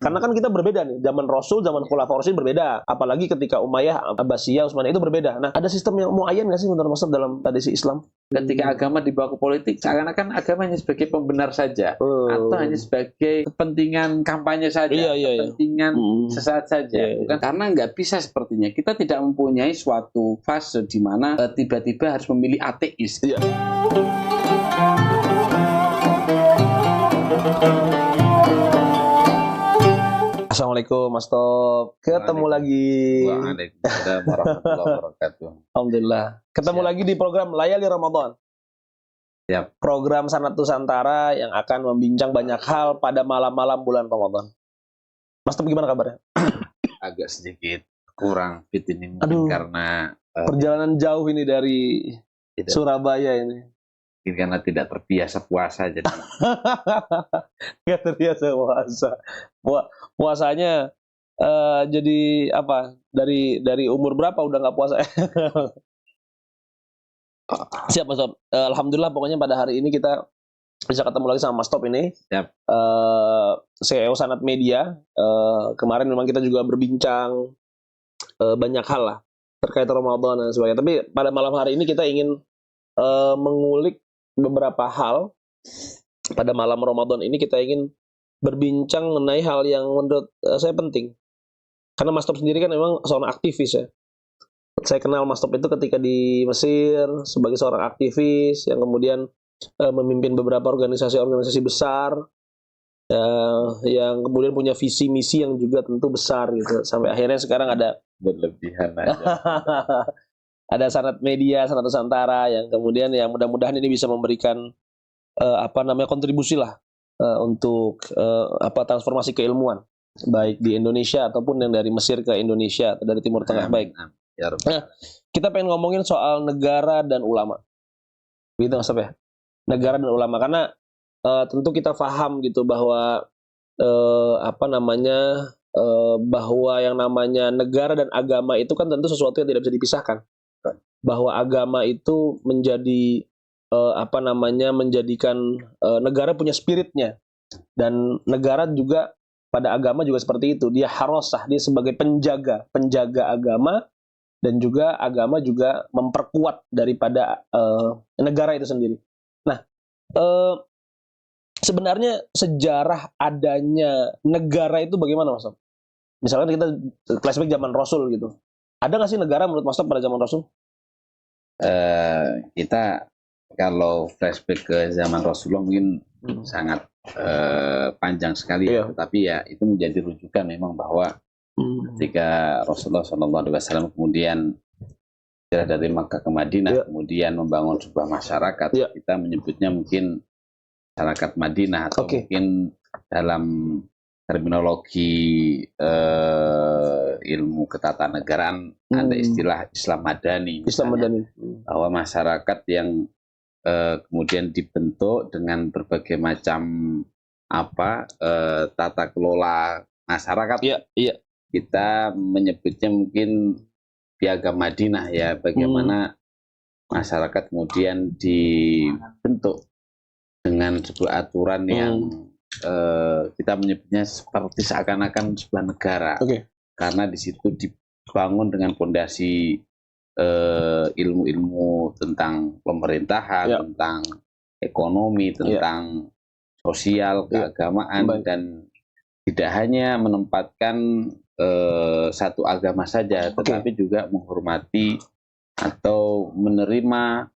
Karena kan kita berbeda nih, zaman Rasul, zaman Khulafaur Rasyidin berbeda. Apalagi ketika Umayyah, Abbasiyah, Utsmaniyah itu berbeda. Nah, ada sistem yang muayyan nggak sih menurut Mas dalam tradisi Islam? Ketika agama dibawa ke politik, seakan-akan agama hanya sebagai pembenar saja, atau hanya sebagai kepentingan kampanye saja, kepentingan sesaat saja. Bukan, karena nggak bisa sepertinya. Kita tidak mempunyai suatu fase di mana tiba-tiba harus memilih ateis. Assalamualaikum Mas Top, ketemu lagi. Waalaikumsalam warahmatullahi wabarakatuh. Alhamdulillah, ketemu lagi di program Layali Ramadan. Siap. Program Sanad Nusantara yang akan membincang banyak hal pada malam-malam bulan Ramadan. Mas Top gimana kabarnya? Agak sedikit kurang fit ini mungkin karena perjalanan jauh ini dari Surabaya ini. Mungkin karena tidak terbiasa puasa jadi. Nggak terbiasa puasa. Puasanya jadi apa? Dari umur berapa udah nggak puasa? Siap Mas Top. Alhamdulillah pokoknya pada hari ini kita bisa ketemu lagi sama Mas Top ini. Siap. CEO Sanad Media. Kemarin memang kita juga berbincang banyak hal lah terkait Ramadan dan sebagainya. Tapi pada malam hari ini kita ingin mengulik beberapa hal. Pada malam Ramadan ini kita ingin berbincang mengenai hal yang menurut saya penting. Karena Mas Top sendiri kan memang seorang aktivis ya. Saya kenal Mas Top itu ketika di Mesir sebagai seorang aktivis yang kemudian memimpin beberapa organisasi-organisasi besar yang kemudian punya visi misi yang juga tentu besar gitu. Sampai akhirnya sekarang ada berlebihan aja. Ada Sanad Media, Sanad Nusantara yang kemudian yang mudah-mudahan ini bisa memberikan kontribusi lah untuk transformasi keilmuan baik di Indonesia ataupun yang dari Mesir ke Indonesia atau dari Timur Tengah. Baik. Nah, kita pengen ngomongin soal negara dan ulama. Gitu Mas ya. Negara dan ulama karena tentu kita paham gitu bahwa bahwa yang namanya negara dan agama itu kan tentu sesuatu yang tidak bisa dipisahkan. Bahwa agama itu menjadi menjadikan negara punya spiritnya, dan negara juga pada agama juga seperti itu, dia harosah, dia sebagai penjaga agama, dan juga agama juga memperkuat daripada negara itu sendiri. Nah, sebenarnya sejarah adanya negara itu bagaimana Mas Top? Misalkan kita flashback zaman Rasul gitu, ada nggak sih negara menurut Mas Top pada zaman Rasul? Kita kalau flashback ke zaman Rasulullah mungkin sangat panjang sekali, tapi ya itu menjadi rujukan memang bahwa ketika Rasulullah SAW kemudian dari Makkah ke Madinah, kemudian membangun sebuah masyarakat, kita menyebutnya mungkin masyarakat Madinah atau mungkin dalam terminologi ilmu ketatanegaraan ada istilah Islam Madani, bahwa masyarakat yang kemudian dibentuk dengan berbagai macam tata kelola masyarakat. Kita menyebutnya mungkin Piagam Madinah ya, bagaimana masyarakat kemudian dibentuk dengan sebuah aturan yang kita menyebutnya seperti seakan-akan sebuah negara, karena di situ dibangun dengan fondasi ilmu-ilmu tentang pemerintahan, tentang ekonomi, tentang sosial, keagamaan, dan tidak hanya menempatkan satu agama saja, tetapi juga menghormati atau menerima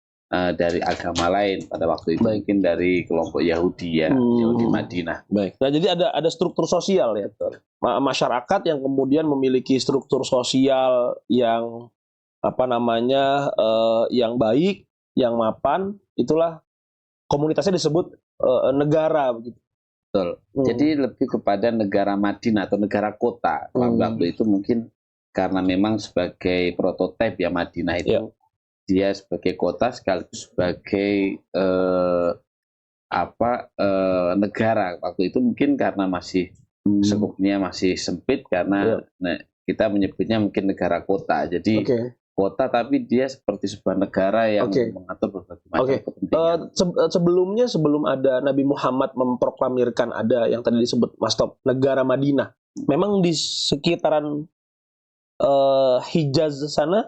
dari agama lain pada waktu itu. Mungkin dari kelompok Yahudi Yahudi Madinah. Baik. Nah, jadi ada struktur sosial ya, masyarakat yang kemudian memiliki struktur sosial yang yang baik, yang mapan, itulah komunitasnya disebut negara begitu. Betul. Jadi lebih kepada negara Madinah atau negara kota. Waktu itu mungkin karena memang sebagai prototipe ya Madinah itu. Dia sebagai kota sekaligus sebagai negara waktu itu, mungkin karena masih sekupnya masih sempit, karena kita menyebutnya mungkin negara kota. Jadi kota tapi dia seperti sebuah negara yang mengatur berbagai Oke. Sebelum ada Nabi Muhammad memproklamirkan ada yang tadi disebut Mas Top, negara Madinah. Memang di sekitaran Hijaz sana,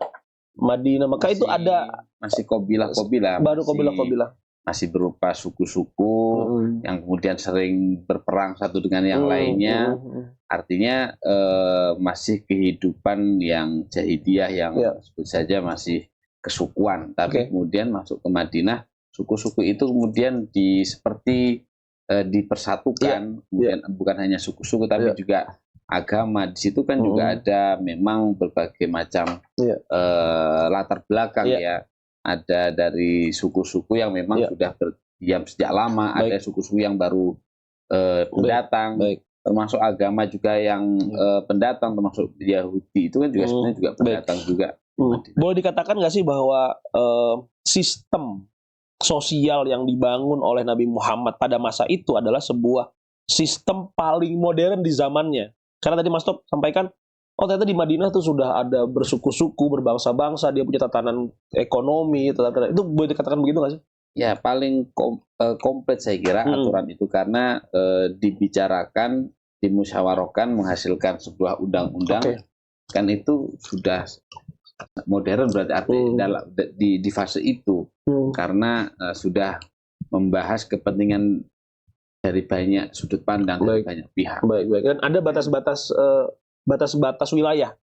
Madinah, Mekah itu ada masih kobilah-kobilah. Baru kobilah-kobilah. Masih berupa suku-suku yang kemudian sering berperang satu dengan yang lainnya. Artinya masih kehidupan yang jahiliyah yang sebut saja masih kesukuan. Tapi kemudian masuk ke Madinah, suku-suku itu kemudian seperti dipersatukan. Kemudian bukan hanya suku-suku tapi juga agama. Di situ kan juga ada memang berbagai macam latar belakang ya. Ada dari suku-suku yang memang sudah berdiam sejak lama, ada suku-suku yang baru pendatang, termasuk agama juga yang pendatang, termasuk Yahudi itu kan juga sebenarnya juga pendatang juga. Boleh dikatakan nggak sih bahwa sistem sosial yang dibangun oleh Nabi Muhammad pada masa itu adalah sebuah sistem paling modern di zamannya? Karena tadi Mas Top sampaikan, oh ternyata di Madinah tuh sudah ada bersuku-suku, berbangsa-bangsa, dia punya tatanan ekonomi, itu boleh dikatakan begitu nggak sih? Ya, paling komplit saya kira aturan itu, karena dibicarakan, dimusyawarahkan, menghasilkan sebuah undang-undang, kan itu sudah modern berarti artinya di fase itu, karena sudah membahas kepentingan dari banyak sudut pandang, dari banyak pihak. Dan ada batas-batas wilayah.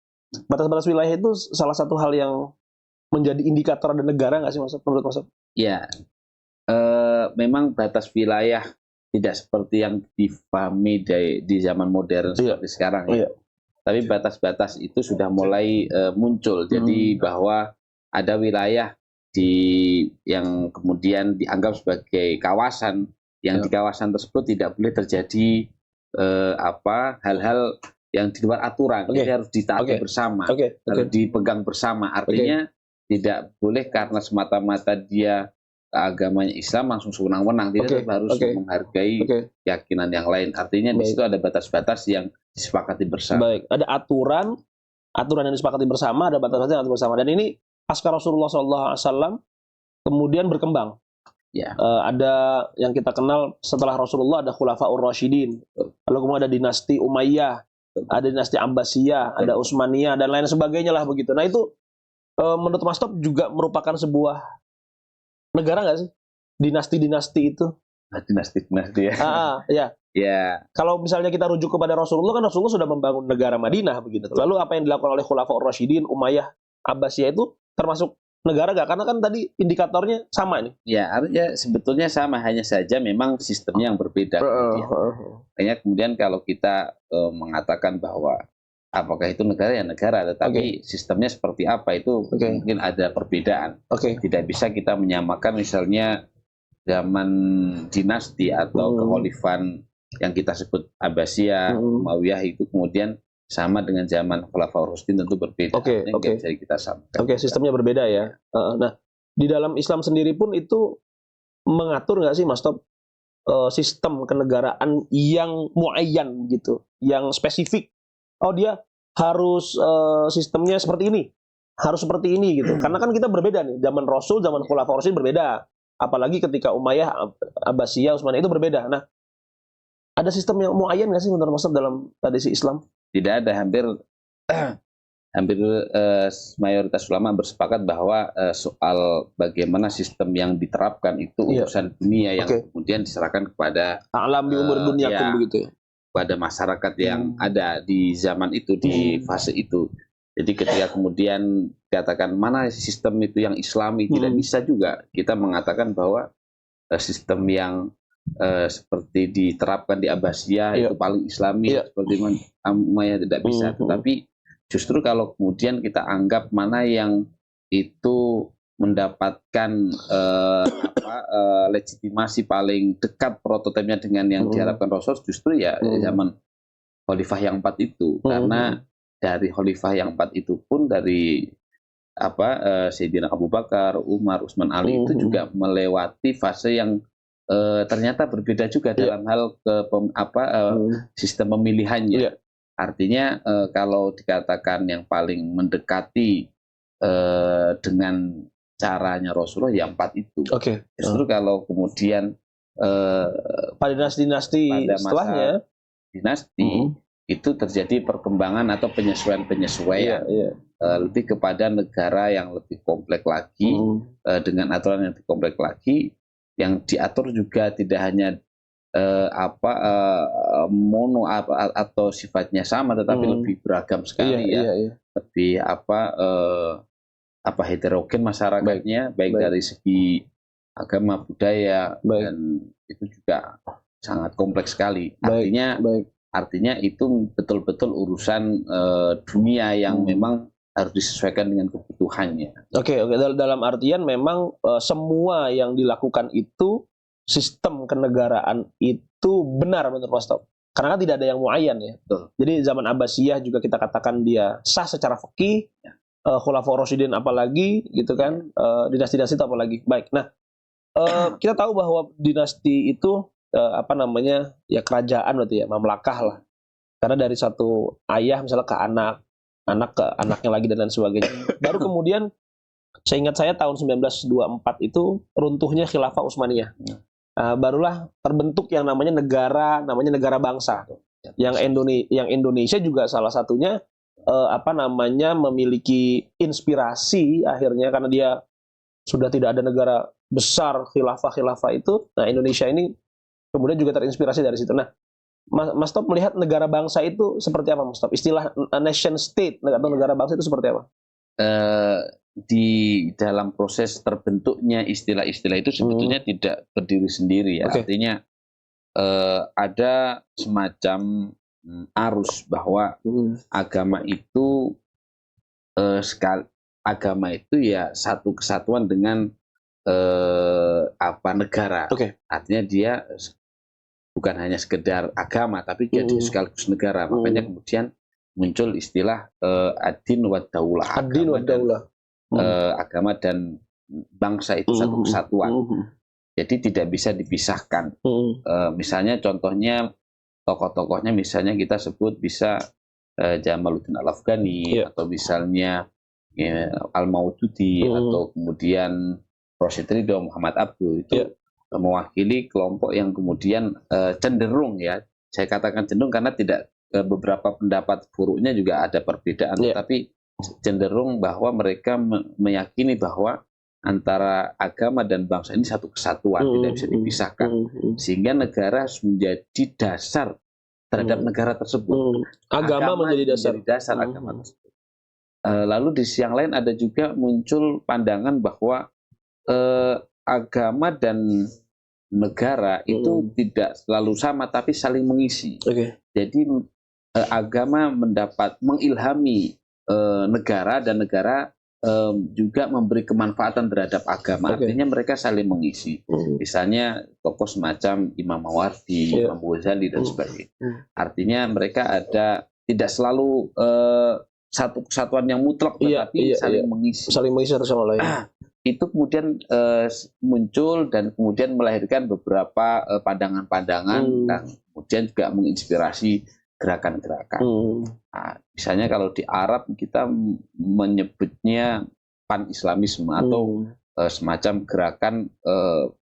Batas-batas wilayah itu salah satu hal yang menjadi indikator ada negara nggak sih, Mas, menurut Mas? Ya, memang batas wilayah tidak seperti yang difahami di zaman modern seperti sekarang ya. Tapi batas-batas itu sudah mulai muncul. Jadi bahwa ada wilayah yang kemudian dianggap sebagai kawasan, yang di kawasan tersebut tidak boleh terjadi hal-hal yang di luar aturan. Jadi harus ditaati bersama, harus dipegang bersama. Artinya tidak boleh karena semata-mata dia agamanya Islam langsung sewenang-wenang. Tidak, harus menghargai keyakinan yang lain. Artinya di situ ada batas-batas yang disepakati bersama. Ada aturan yang disepakati bersama, ada batas-batas yang bersama. Dan ini pasca Rasulullah SAW kemudian berkembang. Ada yang kita kenal setelah Rasulullah, ada Khulafaur Rasyidin, lalu kemudian ada dinasti Umayyah, ada dinasti Abbasiyah, ada Utsmaniyah, dan lain sebagainya lah begitu. Nah itu menurut Mas Top juga merupakan sebuah negara nggak sih? Dinasti-dinasti itu? Dinasti-dinasti ya. Kalau misalnya kita rujuk kepada Rasulullah, kan Rasulullah sudah membangun negara Madinah begitu. Lalu apa yang dilakukan oleh Khulafaur Rasyidin, Umayyah, Abbasiyah itu termasuk negara nggak? Karena kan tadi indikatornya sama nih. Ya, artinya sebetulnya sama, hanya saja memang sistemnya yang berbeda. Hanya kemudian kalau kita mengatakan bahwa apakah itu negara, ya negara, tetapi sistemnya seperti apa itu mungkin ada perbedaan. Tidak bisa kita menyamakan misalnya zaman dinasti atau kekhalifan yang kita sebut Abbasiyah, Umayyah itu kemudian sama dengan zaman Khulafaur Rasyidin, tentu berbeda. Bisa kita samakan. Sistemnya berbeda ya. Nah, di dalam Islam sendiri pun itu mengatur nggak sih, Mas Top, sistem kenegaraan yang muayyan gitu, yang spesifik. Oh, dia harus sistemnya seperti ini, harus seperti ini gitu. Karena kan kita berbeda nih, zaman Rasul, zaman Khulafaur Rasyidin berbeda. Apalagi ketika Umayyah, Abbasiyah, Utsmaniyah itu berbeda. Nah, ada sistem yang muayyan nggak sih menurut Mas Top dalam tradisi Islam? Tidak ada, hampir mayoritas ulama bersepakat bahwa soal bagaimana sistem yang diterapkan itu urusan dunia yang kemudian diserahkan kepada alam di umur dunia begitu ya. Pada masyarakat yang ada di zaman itu, di fase itu. Jadi ketika kemudian dikatakan mana sistem itu yang Islami, tidak bisa juga kita mengatakan bahwa sistem yang seperti diterapkan di Abbasiyah itu paling Islami, seperti Umayyah, tidak bisa. Tetapi justru kalau kemudian kita anggap mana yang itu mendapatkan legitimasi paling dekat prototipenya dengan yang diharapkan Rasul, justru ya zaman Khalifah yang 4 itu. Karena dari Khalifah yang 4 itu pun dari Sayyidina Abu Bakar, Umar, Utsman, Ali itu juga melewati fase yang ternyata berbeda juga dalam hal sistem pemilihannya. Artinya kalau dikatakan yang paling mendekati dengan caranya Rasulullah ya 4 itu. Oke. Justru kalau kemudian pada dinasti-dinasti pada setelahnya masa dinasti itu terjadi perkembangan atau penyesuaian lebih kepada negara yang lebih kompleks lagi, dengan aturan yang lebih kompleks lagi, yang diatur juga tidak hanya mono atau sifatnya sama, tetapi lebih beragam sekali, lebih heterogen masyarakatnya, baik dari segi agama, budaya, dan itu juga sangat kompleks sekali. Artinya itu betul-betul urusan dunia yang memang harus disesuaikan dengan kebutuhannya. Oke. Dalam artian memang semua yang dilakukan itu sistem kenegaraan itu benar menurut Mas Top. Karena kan tidak ada yang muayyan ya. Betul. Jadi zaman Abbasiyah juga kita katakan dia sah secara fikih, Khulafaur Rasyidin apalagi gitu kan, dinasti-dinasti itu apalagi. Baik. Nah, kita tahu bahwa dinasti itu ya kerajaan berarti ya, mamlakah lah. Karena dari satu ayah misalnya ke anak ke anaknya lagi dan lain sebagainya. Baru kemudian seingat saya tahun 1924 itu runtuhnya Khilafah Utsmaniyah. Barulah terbentuk yang namanya negara bangsa. Yang Indonesia juga salah satunya memiliki inspirasi akhirnya karena dia sudah tidak ada negara besar khilafah itu. Nah, Indonesia ini kemudian juga terinspirasi dari situ. Nah, Mas Top melihat negara bangsa itu seperti apa, Mas Top? Istilah nation state atau negara bangsa itu seperti apa? Di dalam proses terbentuknya istilah-istilah itu sebetulnya tidak berdiri sendiri ya. Artinya ada semacam arus bahwa agama itu ya satu kesatuan dengan negara. Artinya dia bukan hanya sekedar agama, tapi jadi sekaligus negara. Makanya kemudian muncul istilah ad-din wa daulah. Agama dan bangsa itu satu kesatuan. Jadi tidak bisa dipisahkan. Misalnya contohnya tokoh-tokohnya, misalnya kita sebut bisa Jamaluddin Al-Afghani, atau misalnya Al-Maududi, atau kemudian Rashid Ridho, Muhammad Abduh, itu mewakili kelompok yang kemudian cenderung, ya saya katakan cenderung karena tidak beberapa pendapat furu'nya juga ada perbedaan, tetapi cenderung bahwa mereka meyakini bahwa antara agama dan bangsa ini satu kesatuan, tidak bisa dipisahkan, sehingga negara harus menjadi dasar terhadap negara tersebut. Agama menjadi dasar agama tersebut. Lalu di sisi yang lain ada juga muncul pandangan bahwa agama dan negara itu tidak selalu sama, tapi saling mengisi. Jadi agama mengilhami negara, dan negara juga memberi kemanfaatan terhadap agama. Artinya mereka saling mengisi. Misalnya tokoh semacam Imam Mawardi, Imam Ghazali dan sebagainya. Artinya mereka tidak selalu satu kesatuan yang mutlak, tetapi saling mengisi. Saling mengisi satu sama lain. Itu kemudian muncul dan kemudian melahirkan beberapa pandangan-pandangan, dan kemudian juga menginspirasi gerakan-gerakan. Nah, misalnya kalau di Arab kita menyebutnya pan-islamisme atau semacam gerakan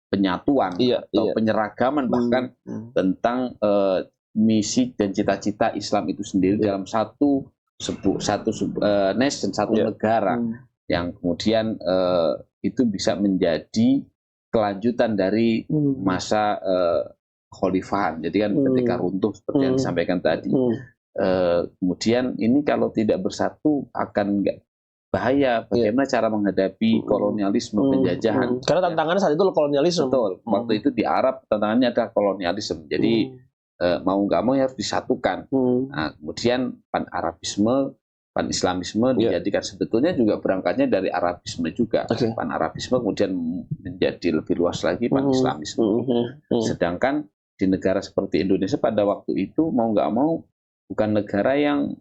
penyatuan atau penyeragaman bahkan tentang misi dan cita-cita Islam itu sendiri dalam satu nation, satu negara, yang kemudian itu bisa menjadi kelanjutan dari masa khalifahan. Jadi kan ketika runtuh seperti yang disampaikan tadi, kemudian ini kalau tidak bersatu akan bahaya. Bagaimana cara menghadapi kolonialisme, penjajahan? Karena tantangannya saat itu kolonialisme. Betul. Waktu itu di Arab tantangannya adalah kolonialisme. Jadi mau nggak mau harus disatukan. Nah, kemudian pan-Arabisme, pan-Islamisme dijadikan, sebetulnya juga berangkatnya dari Arabisme juga. Pan-Arabisme kemudian menjadi lebih luas lagi pan-Islamisme. Sedangkan di negara seperti Indonesia pada waktu itu mau nggak mau bukan negara yang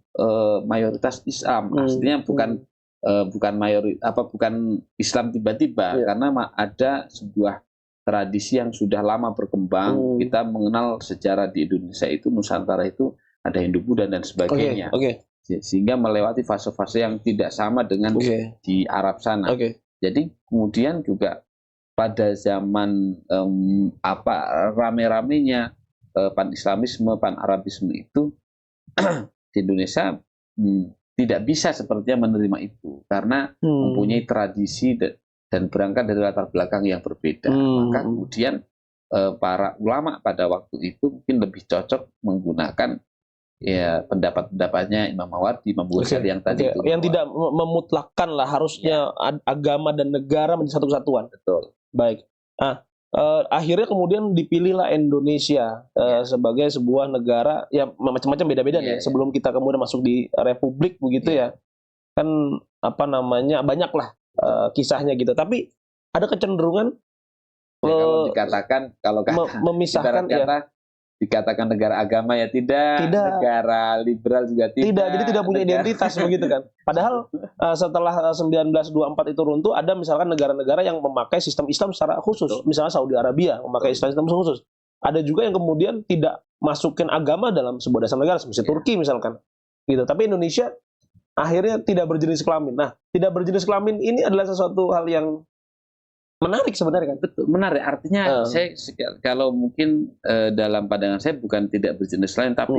mayoritas Islam. Aslinya bukan Islam tiba-tiba, karena ada sebuah tradisi yang sudah lama berkembang. Kita mengenal sejarah di Indonesia itu, Nusantara itu ada Hindu-Buddha dan sebagainya. Sehingga melewati fase-fase yang tidak sama dengan di Arab sana. Jadi kemudian juga pada zaman rame-ramenya pan-Islamisme, pan-Arabisme itu di Indonesia tidak bisa sepertinya menerima itu karena mempunyai tradisi dan berangkat dari latar belakang yang berbeda. Maka kemudian para ulama pada waktu itu mungkin lebih cocok menggunakan ya pendapat-pendapatnya Imam Mawardi, Imam Ghazali yang tadi itu. Yang tidak memutlakkan lah harusnya agama dan negara menjadi satu kesatuan. Betul. Baik. Akhirnya kemudian dipilihlah Indonesia sebagai sebuah negara ya macam-macam beda-beda nih sebelum kita kemudian masuk di republik begitu ya. Kan banyak lah kisahnya gitu. Tapi ada kecenderungan kalau dikatakan memisahkan dikatakan negara agama ya tidak, negara liberal juga tidak. Jadi tidak punya identitas begitu kan. Padahal setelah 1924 itu runtuh, ada misalkan negara-negara yang memakai sistem Islam secara khusus. Misalnya Saudi Arabia memakai sistem khusus. Ada juga yang kemudian tidak masukin agama dalam sebuah dasar negara, seperti Turki misalkan. Gitu. Tapi Indonesia akhirnya tidak berjenis kelamin. Nah, tidak berjenis kelamin ini adalah sesuatu hal yang menarik sebenarnya kan? Betul, menarik. Artinya saya kalau mungkin dalam pandangan saya bukan tidak berjenis lain, tapi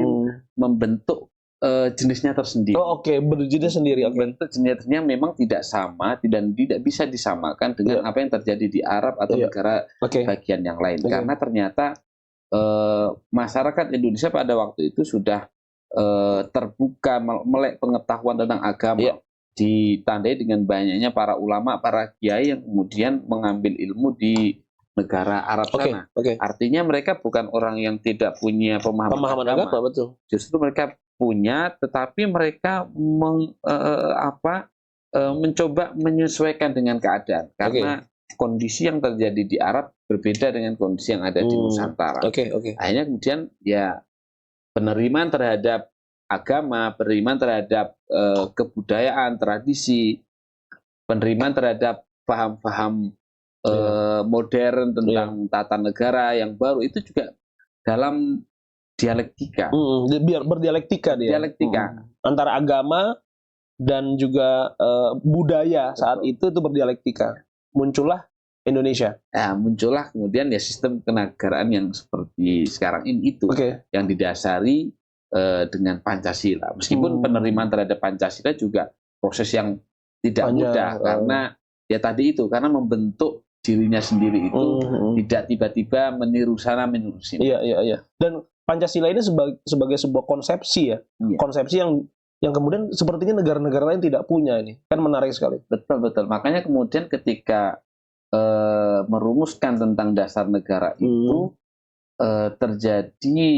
membentuk jenisnya tersendiri. Berjenis sendiri. Membentuk jenisnya memang tidak sama dan tidak bisa disamakan dengan apa yang terjadi di Arab atau negara bagian yang lain. Karena ternyata masyarakat Indonesia pada waktu itu sudah terbuka, melek pengetahuan tentang agama. Ditandai dengan banyaknya para ulama, para kiai yang kemudian mengambil ilmu di negara Arab sana. Artinya mereka bukan orang yang tidak punya pemahaman agama. Betul. Justru mereka punya, tetapi mereka mencoba menyesuaikan dengan keadaan. Karena kondisi yang terjadi di Arab berbeda dengan kondisi yang ada di Nusantara. Akhirnya kemudian ya penerimaan terhadap agama, penerimaan terhadap kebudayaan, tradisi, penerimaan terhadap paham-paham modern tentang tata negara yang baru itu juga dalam dialektika. Berdialektika dia. Antara agama dan juga budaya saat itu berdialektika. Muncullah Indonesia. Muncullah kemudian ya sistem kenegaraan yang seperti sekarang ini itu yang didasari dengan Pancasila. Meskipun penerimaan terhadap Pancasila juga proses yang tidak mudah karena ya tadi itu karena membentuk dirinya sendiri itu tidak tiba-tiba meniru sana meniru sini. Iya. Dan Pancasila ini sebagai sebuah konsepsi ya. Konsepsi yang kemudian sepertinya negara-negara lain tidak punya ini. Kan menarik sekali. Betul. Makanya kemudian ketika merumuskan tentang dasar negara itu terjadi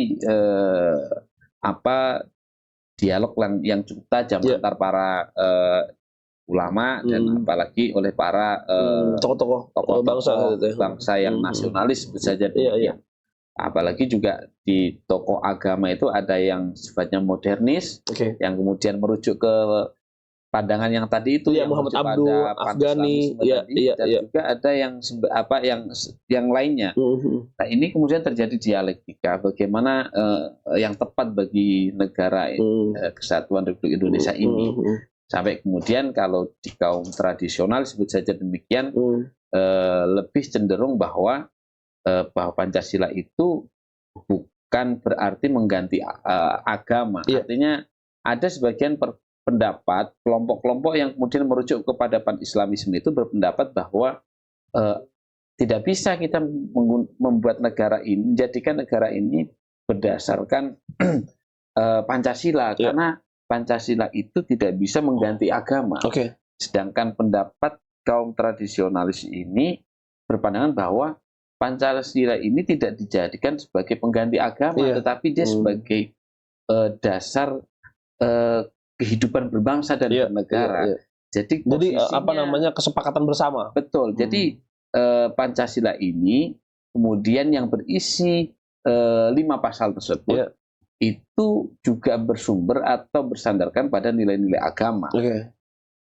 dialog yang cukup tajam antar para ulama dan apalagi oleh para tokoh bangsa yang nasionalis bisa jadi. Apalagi juga di tokoh agama itu ada yang sifatnya modernis, yang kemudian merujuk ke pandangan yang tadi itu yang Muhammad Abduh, Afghani, dan juga ada yang lainnya. Nah ini kemudian terjadi dialektika bagaimana yang tepat bagi negara Kesatuan Republik Indonesia ini. Sampai kemudian kalau di kaum tradisional sebut saja demikian lebih cenderung bahwa Pancasila itu bukan berarti mengganti agama. Artinya ada sebagian pendapat kelompok-kelompok yang kemudian merujuk kepada pan-Islamisme itu berpendapat bahwa tidak bisa kita membuat negara ini, menjadikan negara ini berdasarkan Pancasila karena Pancasila itu tidak bisa mengganti agama. Sedangkan pendapat kaum tradisionalis ini berpandangan bahwa Pancasila ini tidak dijadikan sebagai pengganti agama, tetapi dia sebagai dasar kehidupan berbangsa dan bernegara. Jadi kesepakatan bersama. Betul. Jadi Pancasila ini kemudian yang berisi 5 pasal tersebut itu juga bersumber atau bersandarkan pada nilai-nilai agama.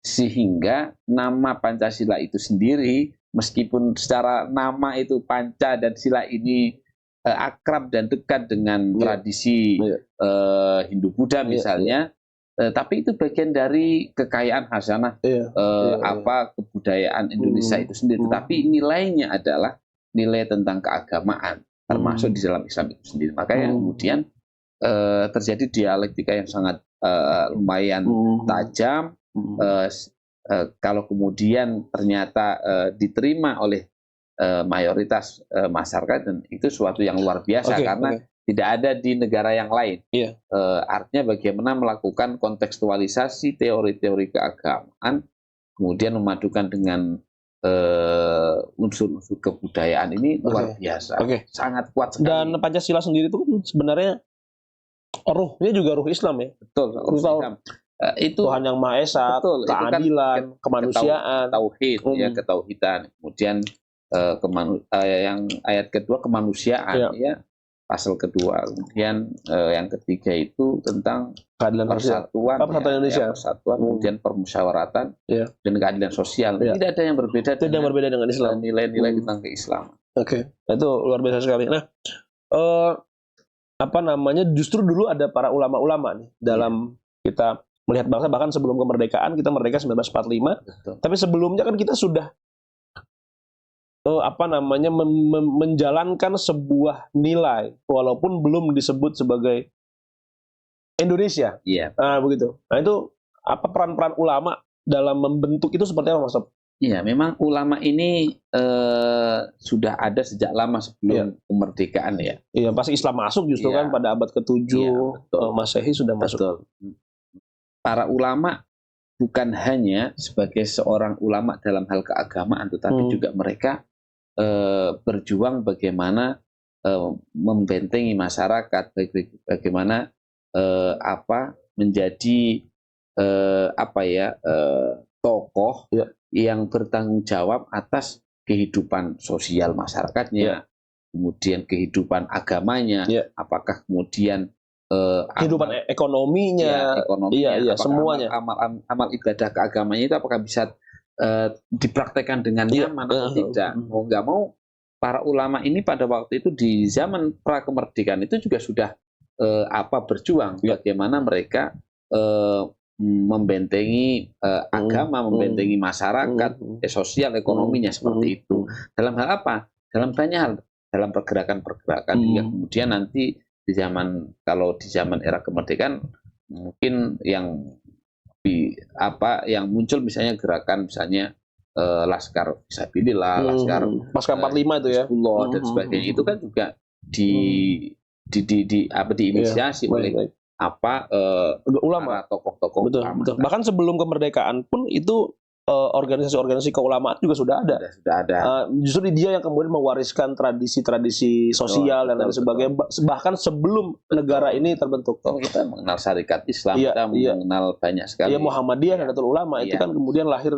Sehingga nama Pancasila itu sendiri meskipun secara nama itu Panca dan Sila ini akrab dan dekat dengan tradisi Hindu Buddha misalnya, tapi itu bagian dari kekayaan hasanah kebudayaan Indonesia itu sendiri. Tapi nilainya adalah nilai tentang keagamaan, termasuk di dalam Islam itu sendiri. Makanya kemudian terjadi dialektika yang sangat lumayan tajam. Kalau kemudian ternyata diterima oleh mayoritas masyarakat, dan itu suatu yang luar biasa karena tidak ada di negara yang lain. Artinya bagaimana melakukan kontekstualisasi teori-teori keagamaan, kemudian memadukan dengan unsur-unsur kebudayaan ini luar biasa, sangat kuat sekali. Dan Pancasila sendiri itu sebenarnya ruhnya juga ruh Islam ya. Betul, ruh Islam. Itu Tuhan yang Maha Esa, keadilan, kemanusiaan, tauhid, ketauhidan. Kemudian yang ayat kedua kemanusiaan, ya. Pasal kedua, kemudian yang ketiga itu tentang keadilan persatuan, Indonesia, persatuan, kemudian permusyawaratan dan keadilan sosial. Tidak ada yang berbeda. Tidak yang berbeda dengan Islam. Nilai-nilai tentang keislaman. Itu luar biasa sekali. Nah, justru dulu ada para ulama-ulama nih dalam kita melihat bangsa, bahkan sebelum kemerdekaan, kita merdeka 1945. Betul. Tapi sebelumnya kan kita sudah menjalankan sebuah nilai walaupun belum disebut sebagai Indonesia. Begitu. Nah, itu apa peran-peran ulama dalam membentuk itu seperti apa, Mas Top? Iya, memang ulama ini sudah ada sejak lama sebelum kemerdekaan ya. Iya, pasti Islam masuk justru kan pada abad ke-7 Masehi sudah masuk. Betul. Para ulama bukan hanya sebagai seorang ulama dalam hal keagamaan, tetapi juga mereka berjuang bagaimana membentengi masyarakat, bagaimana menjadi tokoh yang bertanggung jawab atas kehidupan sosial masyarakatnya, kemudian kehidupan agamanya, apakah kemudian kehidupan ekonominya, semuanya, amal ibadah keagamannya itu apakah bisa dipraktekkan dengan nyaman atau tidak. Mau nggak mau, para ulama ini pada waktu itu di zaman pra kemerdekaan itu juga sudah berjuang bagaimana mereka membentengi agama, membentengi masyarakat, sosial ekonominya seperti itu. Dalam hal apa? Dalam banyak hal, dalam pergerakan-pergerakan hingga kemudian nanti kalau di zaman era kemerdekaan mungkin yang muncul misalnya gerakan Laskar Fisabilillah, Laskar 45 itu ya, dan sebagainya, itu kan juga diinisiasi oleh ulama, tokoh-tokoh ulama. Betul. Bahkan sebelum kemerdekaan pun itu organisasi-organisasi keulamaan juga sudah ada. Justru dia yang kemudian mewariskan tradisi-tradisi sosial dan lain sebagainya, bahkan sebelum negara ini terbentuk. Kita mengenal syarikat Islam, kita mengenal banyak sekali. Muhammadiyah dan Nahdlatul Ulama itu kan kemudian lahir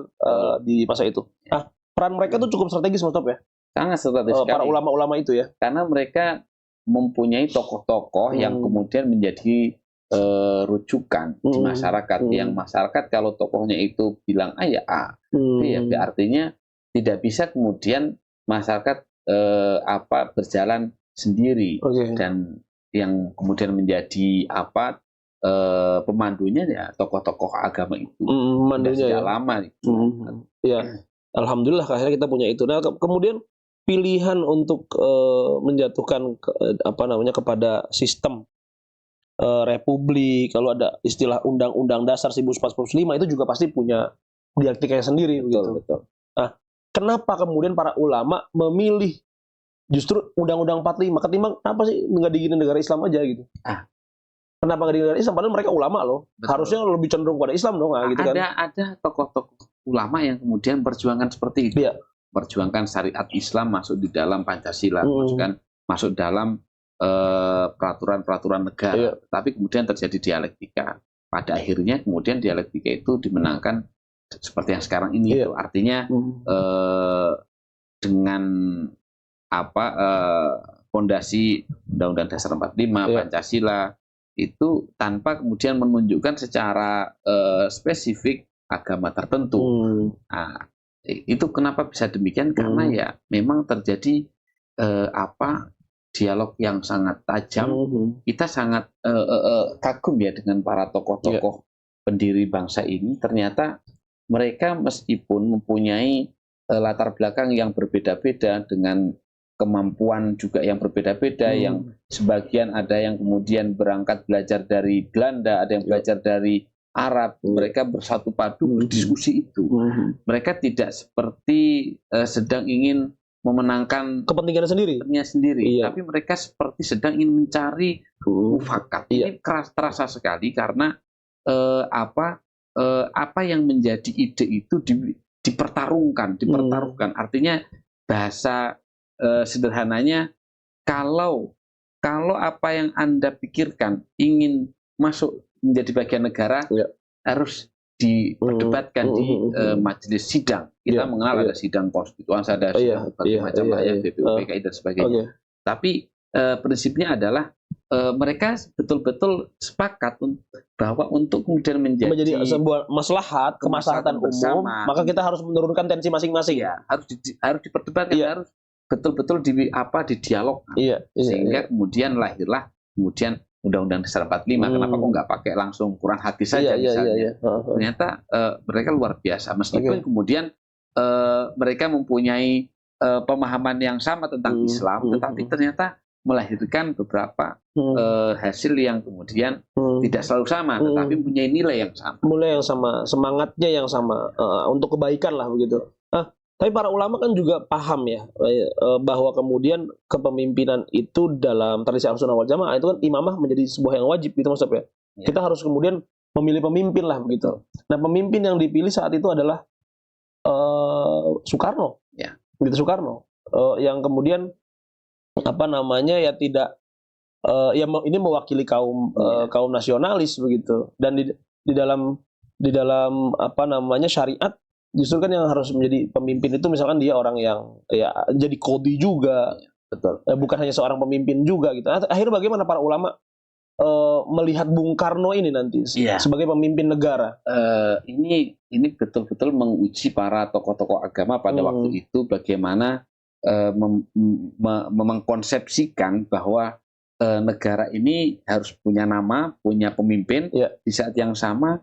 di masa itu. Nah, peran mereka itu cukup strategis, Mas Top ya. Sangat strategis sekali. Para ulama-ulama itu ya. Karena mereka mempunyai tokoh-tokoh yang kemudian menjadi rujukan di masyarakat, yang masyarakat kalau tokohnya itu bilang A ya A, artinya tidak bisa kemudian masyarakat berjalan sendiri, dan yang kemudian menjadi pemandunya ya tokoh-tokoh agama itu sejak lama. Alhamdulillah akhirnya kita punya itu. Nah, kemudian pilihan untuk menjatuhkan kepada sistem republik, kalau ada istilah Undang-Undang Dasar 1945 itu juga pasti punya dialektikanya sendiri. Betul. Nah, kenapa kemudian para ulama memilih justru Undang-Undang 45 ketimbang apa sih nggak digini negara Islam aja gitu? Kenapa nggak di negara Islam? Padahal mereka ulama loh. Betul. Harusnya lebih cenderung pada Islam dong, gitu kan? Ada tokoh-tokoh ulama yang kemudian perjuangan seperti itu. Perjuangkan syariat Islam masuk di dalam Pancasila, masuk dalam peraturan-peraturan negara, tapi kemudian terjadi dialektika. Pada akhirnya kemudian dialektika itu dimenangkan seperti yang sekarang ini. Artinya dengan fondasi Undang-Undang Dasar 45, Pancasila itu tanpa kemudian menunjukkan secara spesifik agama tertentu. Nah, itu kenapa bisa demikian? Karena ya memang terjadi dialog yang sangat tajam. Kita sangat kagum ya dengan para tokoh-tokoh pendiri bangsa ini ternyata mereka meskipun mempunyai latar belakang yang berbeda-beda dengan kemampuan juga yang berbeda-beda, yang sebagian ada yang kemudian berangkat belajar dari Belanda, ada yang belajar dari Arab, mereka bersatu padu berdiskusi itu. Mereka tidak seperti sedang ingin memenangkan kepentingan sendiri, tapi mereka seperti sedang ingin mencari mufakat. Ini terasa sekali karena apa yang menjadi ide itu dipertarungkan. Artinya bahasa sederhananya, kalau apa yang Anda pikirkan ingin masuk menjadi bagian negara, harus diperdebatkan di majelis sidang. Kita mengenal ada sidang konstitusi, ada sidang berbagai macam ya, BPUPKI dan sebagainya. Tapi prinsipnya adalah mereka betul-betul sepakat bahwa untuk kemudian menjadi sebuah maslahat, kemaslahatan umum, maka kita harus menurunkan tensi masing-masing. Ya, harus diperdebatkan, harus betul-betul didialogkan. Sehingga kemudian lahirlah kemudian Undang-Undang Dasar 45. Kenapa kok nggak pakai langsung Quran hadis saja misalnya? Ternyata mereka luar biasa. Meskipun kemudian mereka mempunyai pemahaman yang sama tentang Islam, tetapi ternyata melahirkan beberapa hasil yang kemudian tidak selalu sama, tetapi mempunyai nilai yang sama. Nilai yang sama, semangatnya yang sama, untuk kebaikan lah begitu. Tapi para ulama kan juga paham ya, bahwa kemudian kepemimpinan itu dalam tradisi Ahlussunnah wal Jamaah itu kan imamah menjadi sebuah yang wajib gitu Mas ya. Kita harus kemudian memilih pemimpin lah begitu. Nah, pemimpin yang dipilih saat itu adalah Soekarno. Gitu, Soekarno. Yang kemudian ya tidak ini mewakili kaum nasionalis begitu. Dan di dalam syariat justru kan yang harus menjadi pemimpin itu misalkan dia orang yang jadi kodi juga, betul. Bukan hanya seorang pemimpin juga gitu. Akhirnya bagaimana para ulama melihat Bung Karno ini nanti sebagai pemimpin negara? Ini betul-betul menguji para tokoh-tokoh agama pada waktu itu bagaimana mengkonsepsikan bahwa negara ini harus punya nama, punya pemimpin. Di saat yang sama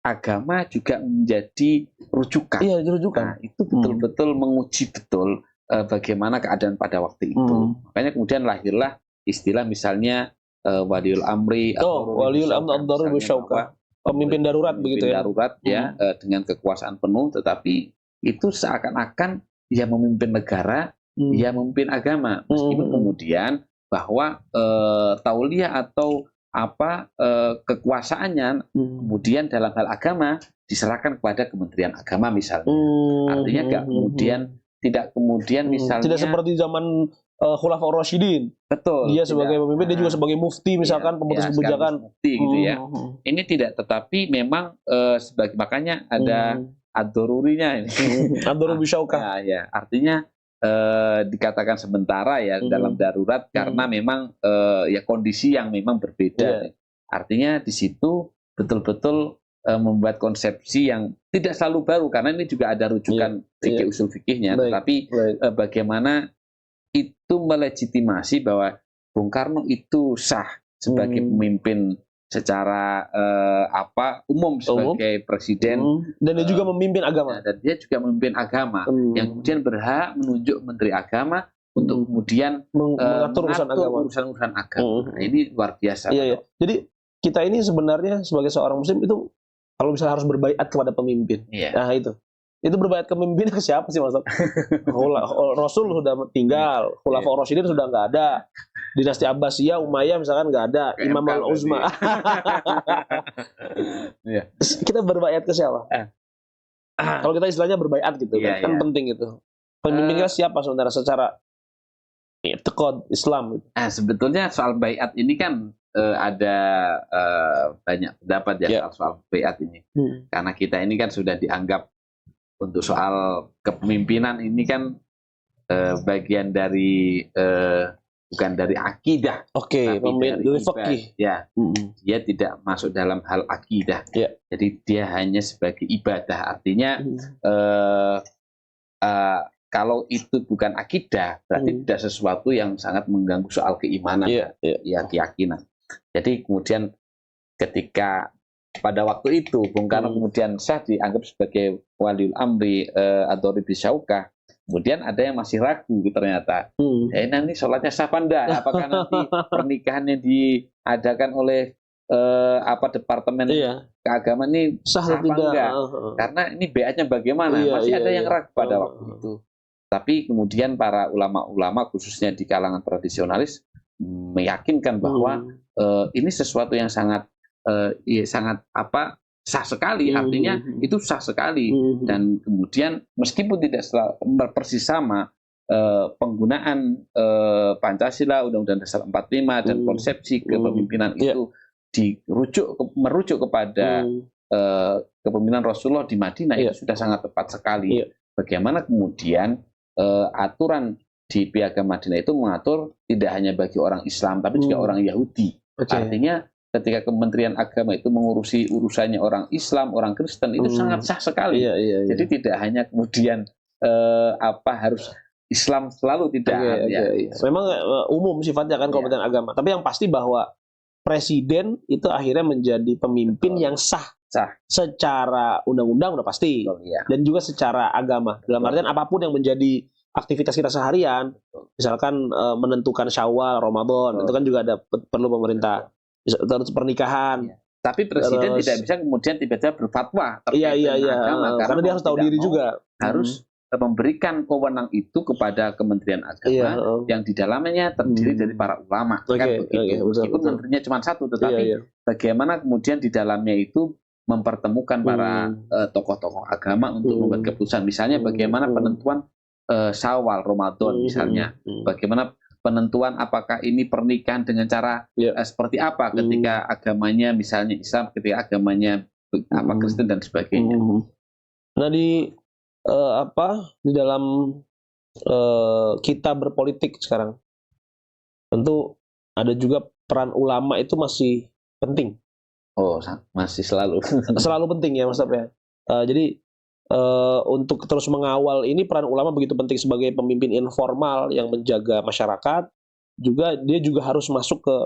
agama juga menjadi rujukan. Rujukan. Nah, itu betul-betul menguji betul bagaimana keadaan pada waktu itu. Makanya kemudian lahirlah istilah misalnya waliul amri, waliul amri bisyauka, pemimpin darurat begitu ya. Darurat dengan kekuasaan penuh, tetapi itu seakan-akan dia memimpin negara, dia memimpin agama. Meskipun kemudian bahwa tauliyah atau kekuasaannya kemudian dalam hal agama diserahkan kepada Kementerian Agama misalnya. Artinya tidak kemudian misalnya tidak seperti zaman Khulafaur Rasyidin. Betul. Dia sebagai pemimpin, dia juga sebagai mufti misalkan, pemutus kebijakan. Mufti gitu ya. Ini tidak, tetapi memang makanya ada ad-darurinya ini. Ad-daruri bisyauka. Artinya dikatakan sementara dalam darurat karena memang kondisi yang memang berbeda. Artinya di situ betul-betul membuat konsepsi yang tidak selalu baru karena ini juga ada rujukan fikih usul fikihnya, tetapi bagaimana itu melegitimasi bahwa Bung Karno itu sah sebagai pemimpin secara umum sebagai presiden, dan dia juga memimpin agama. Dan dia juga memimpin agama yang kemudian berhak menunjuk menteri agama untuk kemudian mengatur urusan agama. Nah, ini luar biasa. Jadi kita ini sebenarnya sebagai seorang muslim itu kalau misalnya harus berbaiat kepada pemimpin. Nah itu berbaiat ke pemimpin ke siapa sih Mas? Rasul sudah tinggal, Khulafaur Rasyidin sudah nggak ada, dinasti Abbasiyah, Umayyah misalkan nggak ada, Imam al-Uzma. Kita berbaiat ke siapa? Kalau kita istilahnya berbaiat gitu, kan penting itu. Pemimpinnya siapa sebenarnya secara i'tiqad Islam? Gitu. Sebetulnya soal baiat ini kan ada banyak pendapat soal baiat ini, karena kita ini kan sudah dianggap untuk soal kepemimpinan ini kan bagian dari bukan dari akidah, tapi dari fikih. Dia tidak masuk dalam hal akidah. Jadi dia hanya sebagai ibadah. Artinya kalau itu bukan akidah, berarti tidak sesuatu yang sangat mengganggu soal keimanan, keyakinan. Jadi kemudian ketika pada waktu itu Bung Karno kemudian sah dianggap sebagai waliul amri atau Syaukah, kemudian ada yang masih ragu ternyata. Nanti sholatnya sah apa enggak? Apakah nanti pernikahannya diadakan oleh departemen keagamaan ini sah apa enggak? Karena ini BA-nya bagaimana? Masih ada yang ragu pada waktu itu. Tapi kemudian para ulama-ulama khususnya di kalangan tradisionalis meyakinkan bahwa ini sesuatu yang sangat sah sekali, artinya itu sah sekali. Dan kemudian meskipun tidak persis sama penggunaan Pancasila, Undang-Undang Dasar 45 dan konsepsi kepemimpinan itu merujuk kepada kepemimpinan Rasulullah di Madinah, itu sudah sangat tepat sekali. Bagaimana kemudian aturan di Piagam Madinah itu mengatur tidak hanya bagi orang Islam tapi juga orang Yahudi. Artinya ketika Kementerian Agama itu mengurusi urusannya orang Islam, orang Kristen, itu sangat sah sekali. Jadi tidak hanya kemudian harus Islam selalu, tidak. Memang umum sifatnya kan Kementerian Agama. Tapi yang pasti bahwa presiden itu akhirnya menjadi pemimpin yang sah. Secara undang-undang udah pasti, dan juga secara agama. Dalam artian apapun yang menjadi aktivitas kita seharian, misalkan menentukan Syawal, Ramadan, itu kan juga ada perlu pemerintah. Terus pernikahan. Tapi presiden tidak bisa kemudian tiba-tiba berfatwa terkait agama, karena dia harus tahu diri juga. Harus memberikan wewenang itu kepada Kementerian Agama yang di dalamnya terdiri dari para ulama. Kan begitu. Meskipun menterinya cuma satu, tetapi bagaimana kemudian di dalamnya itu mempertemukan para tokoh-tokoh agama untuk membuat keputusan. Misalnya bagaimana penentuan Syawal, Ramadan misalnya. Bagaimana penentuan apakah ini pernikahan dengan cara seperti apa ketika agamanya misalnya Islam, ketika agamanya Kristen dan sebagainya. Nah di dalam kita berpolitik sekarang, tentu ada juga peran ulama itu masih penting. Masih selalu penting ya Mas Tap ya. Jadi untuk terus mengawal ini, peran ulama begitu penting sebagai pemimpin informal yang menjaga masyarakat. Dia juga harus masuk ke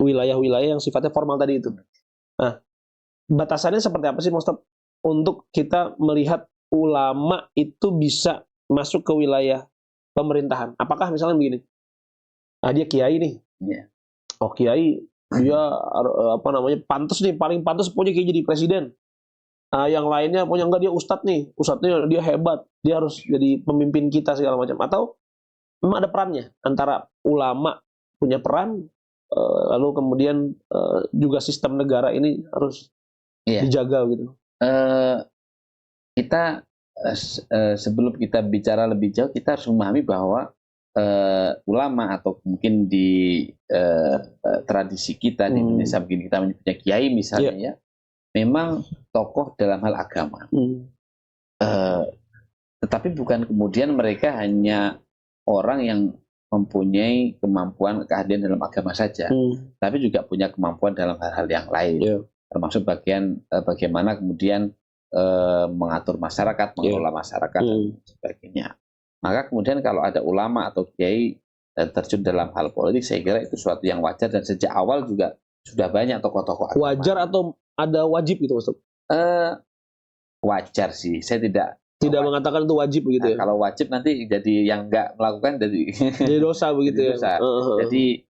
wilayah-wilayah yang sifatnya formal tadi itu. Nah, batasannya seperti apa sih Mas Tap untuk kita melihat ulama itu bisa masuk ke wilayah pemerintahan? Apakah misalnya begini, dia kiai nih, kiai dia pantas nih, paling pantas pokoknya kayak jadi presiden. Yang lainnya pokoknya enggak, dia ustadznya dia hebat, dia harus jadi pemimpin kita segala macam. Atau memang ada perannya antara ulama punya peran, lalu kemudian juga sistem negara ini harus dijaga gitu. Kita sebelum kita bicara lebih jauh, kita harus memahami bahwa ulama atau mungkin di tradisi kita di Indonesia, mungkin kita menyebutnya kiai misalnya memang tokoh dalam hal agama. Tetapi bukan kemudian mereka hanya orang yang mempunyai kemampuan keahlian dalam agama saja, tapi juga punya kemampuan dalam hal-hal yang lain, termasuk bagaimana kemudian mengatur masyarakat, mengelola masyarakat dan sebagainya. Maka kemudian kalau ada ulama atau kiai terjun dalam hal politik, saya kira itu sesuatu yang wajar, dan sejak awal juga sudah banyak tokoh-tokoh agama. Wajar atau ada wajib gitu Ustaz? Wajar sih, saya tidak mengatakan itu wajib begitu ya. Kalau wajib nanti jadi yang nggak melakukan jadi dosa begitu dosa. Jadi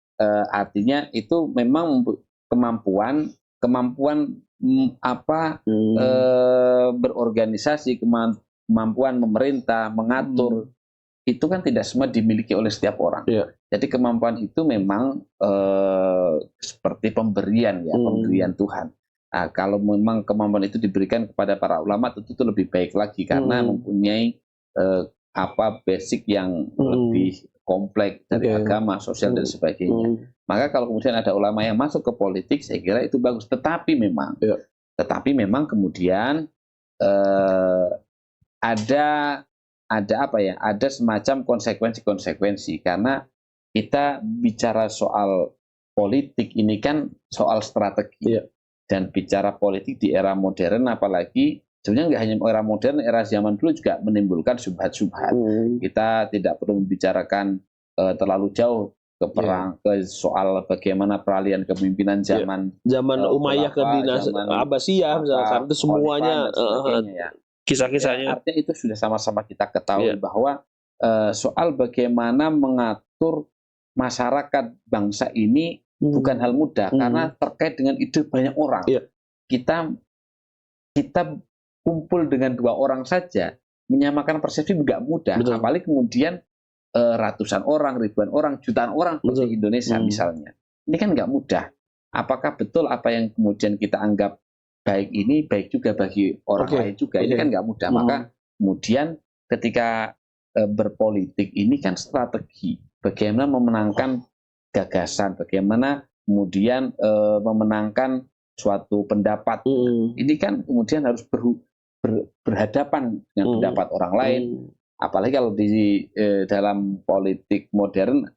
artinya itu memang kemampuan berorganisasi, kemampuan memerintah, mengatur, itu kan tidak semua dimiliki oleh setiap orang. Jadi kemampuan itu memang seperti pemberian pemberian Tuhan. Nah, kalau memang kemampuan itu diberikan kepada para ulama, tentu itu lebih baik lagi karena mempunyai basic yang lebih kompleks dari agama, sosial dan sebagainya. Maka kalau kemudian ada ulama yang masuk ke politik, saya kira itu bagus. Tetapi memang kemudian ada semacam konsekuensi karena kita bicara soal politik ini kan soal strategi. Dan bicara politik di era modern, apalagi sebenarnya nggak hanya era modern, era zaman dulu juga menimbulkan subhat-subhat. Kita tidak perlu membicarakan terlalu jauh ke soal bagaimana peralihan kepemimpinan zaman Umayyah ke dinasti Abbasiyah misalkan, itu semuanya kisah-kisahnya. Artinya itu sudah sama-sama kita ketahui bahwa soal bagaimana mengatur masyarakat bangsa ini bukan hal mudah karena terkait dengan ide banyak orang. Kita kumpul dengan 2 orang saja menyamakan persepsi nggak mudah. Apalagi kemudian ratusan orang, ribuan orang, jutaan orang seperti Indonesia misalnya. Ini kan nggak mudah. Apakah betul apa yang kemudian kita anggap baik ini baik juga bagi orang lain juga? Ini kan nggak mudah. Maka kemudian ketika berpolitik ini kan strategi. Bagaimana memenangkan gagasan, bagaimana kemudian memenangkan suatu pendapat. Ini kan kemudian harus berhadapan dengan pendapat orang lain. Apalagi kalau di dalam politik modern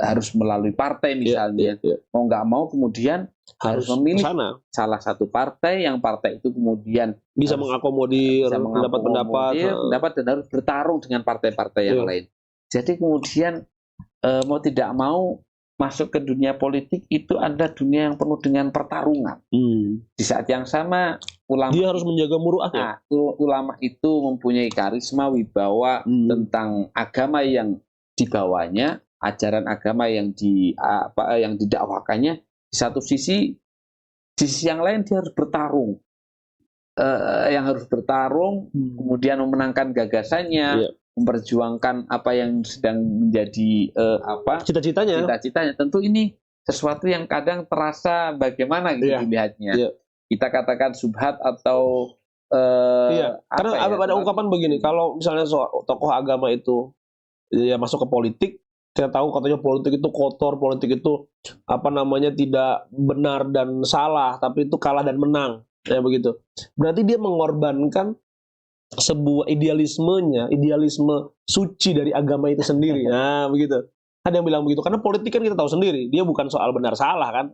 harus melalui partai misalnya. Mau nggak mau kemudian harus memilih salah satu partai yang partai itu kemudian bisa mengakomodir pendapat dan harus bertarung dengan partai-partai yang lain. Jadi kemudian mau tidak mau masuk ke dunia politik itu ada dunia yang penuh dengan pertarungan. Di saat yang sama ulama dia harus menjaga muruahnya. Ulama itu mempunyai karisma wibawa tentang agama yang dibawanya, ajaran agama yang didakwakannya. Di satu sisi, di sisi yang lain dia harus bertarung. Kemudian memenangkan gagasannya, memperjuangkan apa yang sedang menjadi cita-citanya. Tentu ini sesuatu yang kadang terasa bagaimana gitu dilihatnya. Kita katakan subhat atau karena ada ungkapan begini, kalau misalnya tokoh agama itu masuk ke politik, kita tahu katanya politik itu kotor, politik itu tidak benar dan salah, tapi itu kalah dan menang, begitu. Berarti dia mengorbankan sebuah idealisme suci dari agama itu sendiri. Nah, begitu. Ada yang bilang begitu, karena politik kan kita tahu sendiri, dia bukan soal benar salah kan.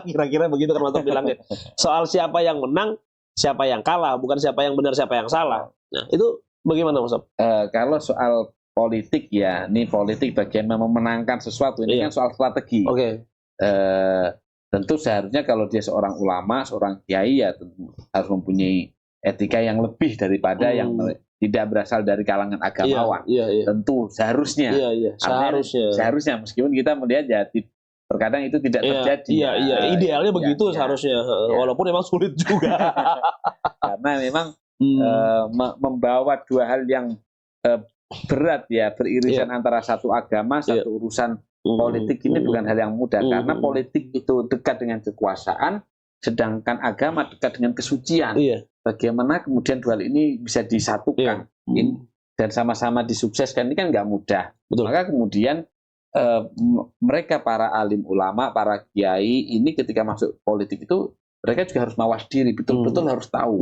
Kira-kira begitu kan Mas bilangnya. Soal siapa yang menang, siapa yang kalah, bukan siapa yang benar, siapa yang salah. Nah, itu bagaimana Mas? Kalau soal politik ini politik bagaimana memenangkan sesuatu, ini kan soal strategi. Tentu seharusnya kalau dia seorang ulama, seorang kiai tentu harus mempunyai etika yang lebih daripada yang tidak berasal dari kalangan agamawan. Tentu seharusnya. Seharusnya meskipun kita melihat terkadang itu tidak terjadi. Idealnya begitu seharusnya. Walaupun memang sulit juga. Karena memang membawa 2 hal yang berat beririsan antara satu agama, satu urusan politik ini bukan hal yang mudah. Karena politik itu dekat dengan kekuasaan, sedangkan agama dekat dengan kesucian. Bagaimana kemudian 2 hal ini bisa disatukan dan sama-sama disukseskan, ini kan nggak mudah. Maka kemudian mereka para alim ulama, para kiai ini ketika masuk politik itu mereka juga harus mawas diri, betul-betul harus tahu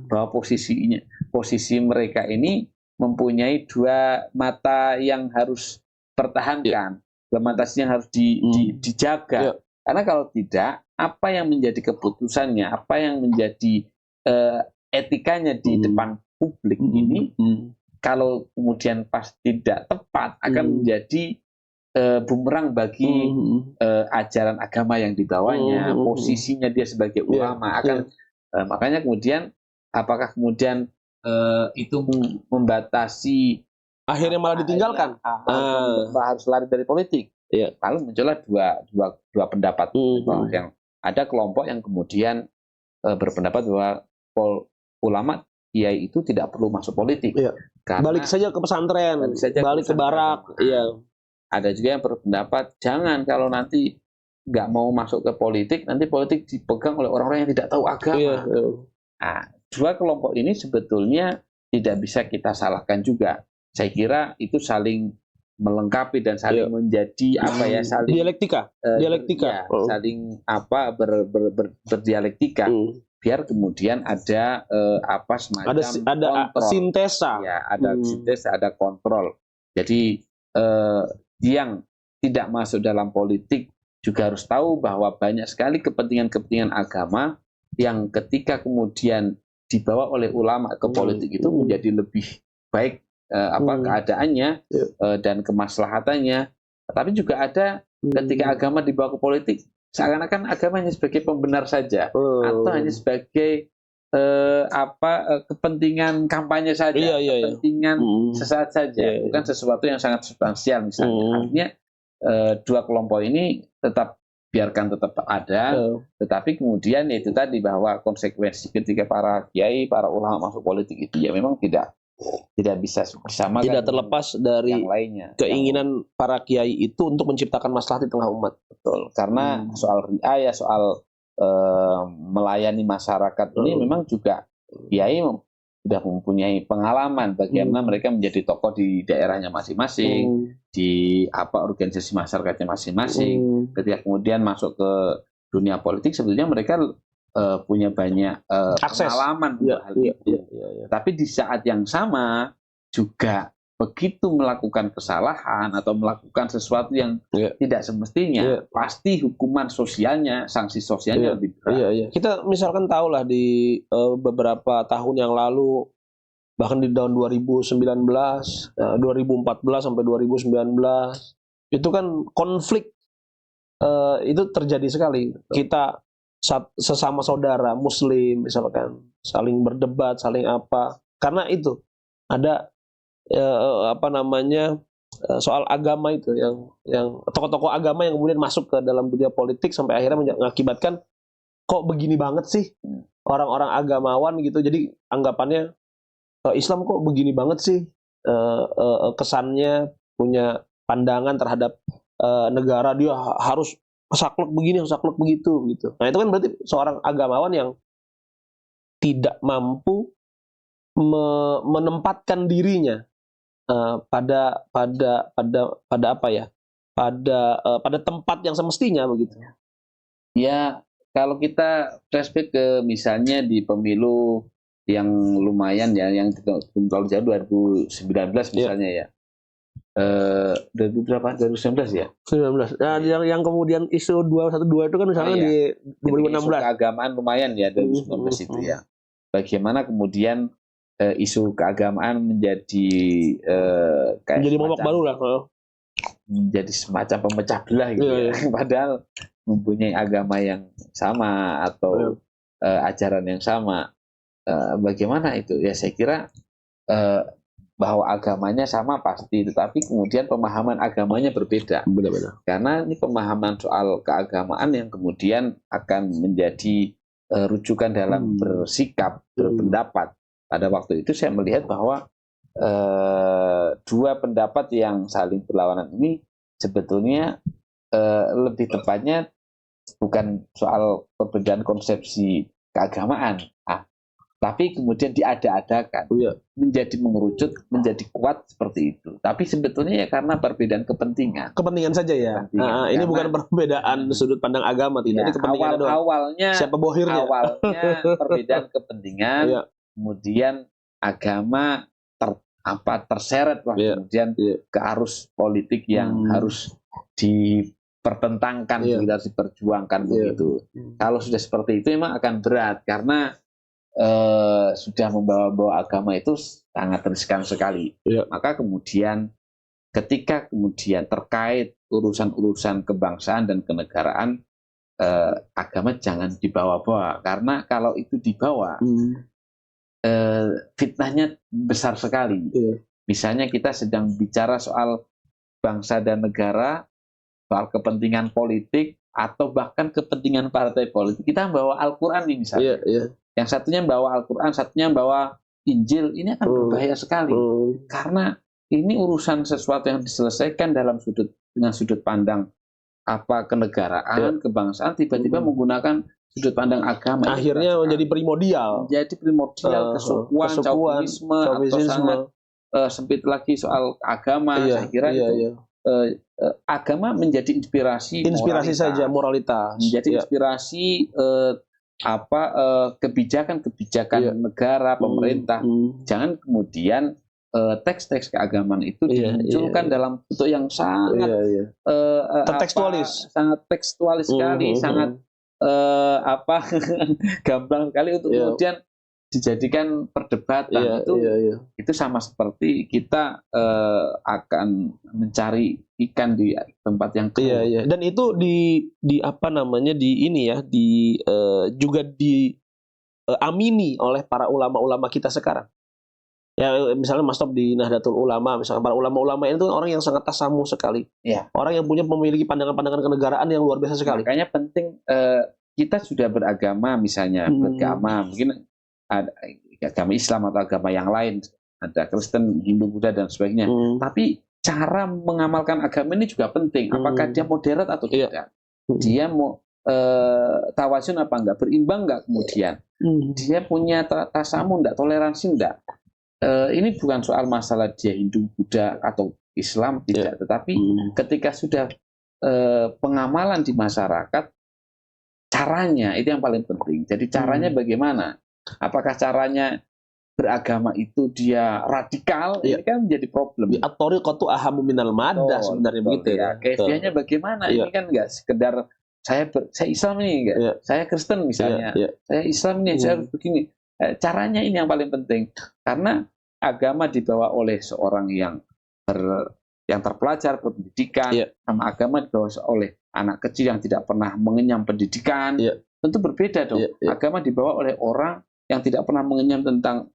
bahwa posisi mereka ini mempunyai 2 mata yang harus pertahankan, 2 mata yang harus dijaga. Karena kalau tidak, apa yang menjadi keputusannya, apa yang menjadi etikanya di depan publik ini, kalau kemudian pas tidak tepat akan menjadi bumerang bagi ajaran agama yang dibawanya, posisinya dia sebagai ulama makanya kemudian apakah kemudian itu membatasi, akhirnya malah ditinggalkan, harus lari dari politik. Lalu muncullah dua pendapat yang ada kelompok yang kemudian berpendapat bahwa ulama kiai itu tidak perlu masuk politik. Balik saja ke pesantren, balik ke barak. Ada juga yang berpendapat jangan, kalau nanti nggak mau masuk ke politik, nanti politik dipegang oleh orang-orang yang tidak tahu agama. Nah, 2 kelompok ini sebetulnya tidak bisa kita salahkan juga. Saya kira itu saling melengkapi dan saling menjadi saling dialektika. Saling berdialektika. Biar kemudian ada semacam ada sintesa. Ada sintesa, ada kontrol. Jadi yang tidak masuk dalam politik juga harus tahu bahwa banyak sekali kepentingan-kepentingan agama yang ketika kemudian dibawa oleh ulama ke politik itu menjadi lebih baik keadaannya dan kemaslahatannya. Tapi juga ada Ketika agama dibawa ke politik, seakan-akan agama hanya sebagai pembenar saja, atau hanya sebagai kepentingan kampanye saja, kepentingan sesaat saja, bukan sesuatu yang sangat substansial misalnya. Artinya dua kelompok ini biarkan tetap ada, tetapi kemudian itu tadi bahwa konsekuensi ketika para kiai, para ulama masuk politik itu ya memang tidak bisa bersama, tidak terlepas dari yang lainnya, keinginan para kiai itu untuk menciptakan maslahat di tengah umat. Betul, karena soal riayah, soal melayani masyarakat ini memang juga kiai sudah mempunyai pengalaman bagaimana mereka menjadi tokoh di daerahnya masing-masing, di organisasi masyarakatnya masing-masing. Ketika kemudian masuk ke dunia politik, sebetulnya mereka punya banyak pengalaman untuk hal itu. Tapi di saat yang sama juga begitu melakukan kesalahan atau melakukan sesuatu yang tidak semestinya, pasti hukuman sosialnya, sanksi sosialnya lebih berat. Kita misalkan tahulah di beberapa tahun yang lalu, bahkan di tahun 2019, 2014 sampai 2019, itu kan konflik itu terjadi sekali. Kita sesama saudara Muslim misalkan saling berdebat, saling apa, karena itu ada soal agama itu yang tokoh-tokoh agama yang kemudian masuk ke dalam dunia politik sampai akhirnya mengakibatkan kok begini banget sih orang-orang agamawan gitu. Jadi anggapannya Islam kok begini banget sih, kesannya punya pandangan terhadap negara dia harus saklek begini, saklek begitu gitu. Nah itu kan berarti seorang agamawan yang tidak mampu menempatkan dirinya pada tempat yang semestinya begitu. Ya, kalau kita flashback ke misalnya di pemilu yang lumayan ya, yang terlalu jauh 2019 misalnya ya. 2019 ya? 19. Nah, yang kemudian isu 212 itu kan misalnya di 2016. Isu keagamaan lumayan ya 2019 itu ya. Bagaimana kemudian isu keagamaan menjadi menjadi momok baru lah, menjadi semacam pemecah belah gitu ya. Padahal mempunyai agama yang sama atau ajaran yang sama. Bagaimana itu? Ya saya kira bahwa agamanya sama pasti, tetapi kemudian pemahaman agamanya berbeda. Benar-benar. Karena ini pemahaman soal keagamaan yang kemudian akan menjadi rujukan dalam bersikap, berpendapat. Pada waktu itu saya melihat bahwa dua pendapat yang saling berlawanan ini sebetulnya lebih tepatnya bukan soal perbedaan konsepsi keagamaan, tapi kemudian diada-adakan, menjadi mengerucut, menjadi kuat seperti itu. Tapi sebetulnya ya karena perbedaan kepentingan. Kepentingan saja ya. Ini bukan perbedaan sudut pandang agama, tidak. Ini kepentingan awalnya siapa bohirnya? Awalnya perbedaan kepentingan, kemudian agama terseret kemudian ke arus politik yang harus dipertentangkan, harus diperjuangkan begitu. Kalau sudah seperti itu memang akan berat karena sudah membawa-bawa agama itu sangat riskan sekali. Maka kemudian ketika kemudian terkait urusan-urusan kebangsaan dan kenegaraan, agama jangan dibawa-bawa, karena kalau itu dibawa fitnahnya besar sekali. Misalnya kita sedang bicara soal bangsa dan negara, soal kepentingan politik atau bahkan kepentingan partai politik, kita membawa Al-Quran nih misalnya. Yang satunya bawa Al-Quran, satunya bawa Injil, ini akan berbahaya sekali. Karena ini urusan sesuatu yang diselesaikan dengan sudut pandang kenegaraan, kebangsaan, tiba-tiba menggunakan sudut pandang agama. Akhirnya menjadi primordial. Kesukuan, chauvinisme, atau sangat sempit lagi soal agama. Saya kira itu agama menjadi inspirasi saja, moralitas. Menjadi inspirasi kebijakan negara, pemerintah. Jangan kemudian teks-teks keagamaan itu dimunculkan dalam bentuk yang sangat sangat tekstualis sekali, sangat gamblang sekali untuk kemudian dijadikan perdebatan. Itu sama seperti kita akan mencari ikan di tempat yang keruh. Iya, iya. Dan itu di apa namanya, di ini ya, juga amini oleh para ulama-ulama kita sekarang. Ya misalnya Mas Top di Nahdlatul Ulama, misalnya para ulama-ulama itu orang yang sangat tasamuh sekali. Iya. Orang yang memiliki pandangan-pandangan kenegaraan yang luar biasa sekali. Makanya penting kita sudah beragama misalnya, beragama mungkin ada agama Islam atau agama yang lain, ada Kristen, Hindu, Buddha dan sebagainya. Tapi cara mengamalkan agama ini juga penting. Apakah dia moderat atau tidak? Dia mau tawasun apa enggak, berimbang enggak kemudian? Dia punya tasamu enggak, toleransi enggak? Ini bukan soal masalah dia Hindu, Buddha atau Islam, tidak. Tetapi ketika sudah pengamalan di masyarakat, caranya itu yang paling penting. Jadi caranya bagaimana? Apakah caranya beragama itu dia radikal? Ini kan menjadi problem. At-thariqatu ahamu minal maddah sebenarnya begitu ya. Kaifiahnya bagaimana? Ini kan enggak sekedar saya Islam nih, enggak. Saya Kristen misalnya. Saya Islam nih, saya harus begini. Caranya ini yang paling penting, karena agama dibawa oleh seorang yang terpelajar berpendidikan, sama agama dibawa oleh anak kecil yang tidak pernah mengenyam pendidikan, tentu berbeda dong. Agama dibawa oleh orang yang tidak pernah mengenyam tentang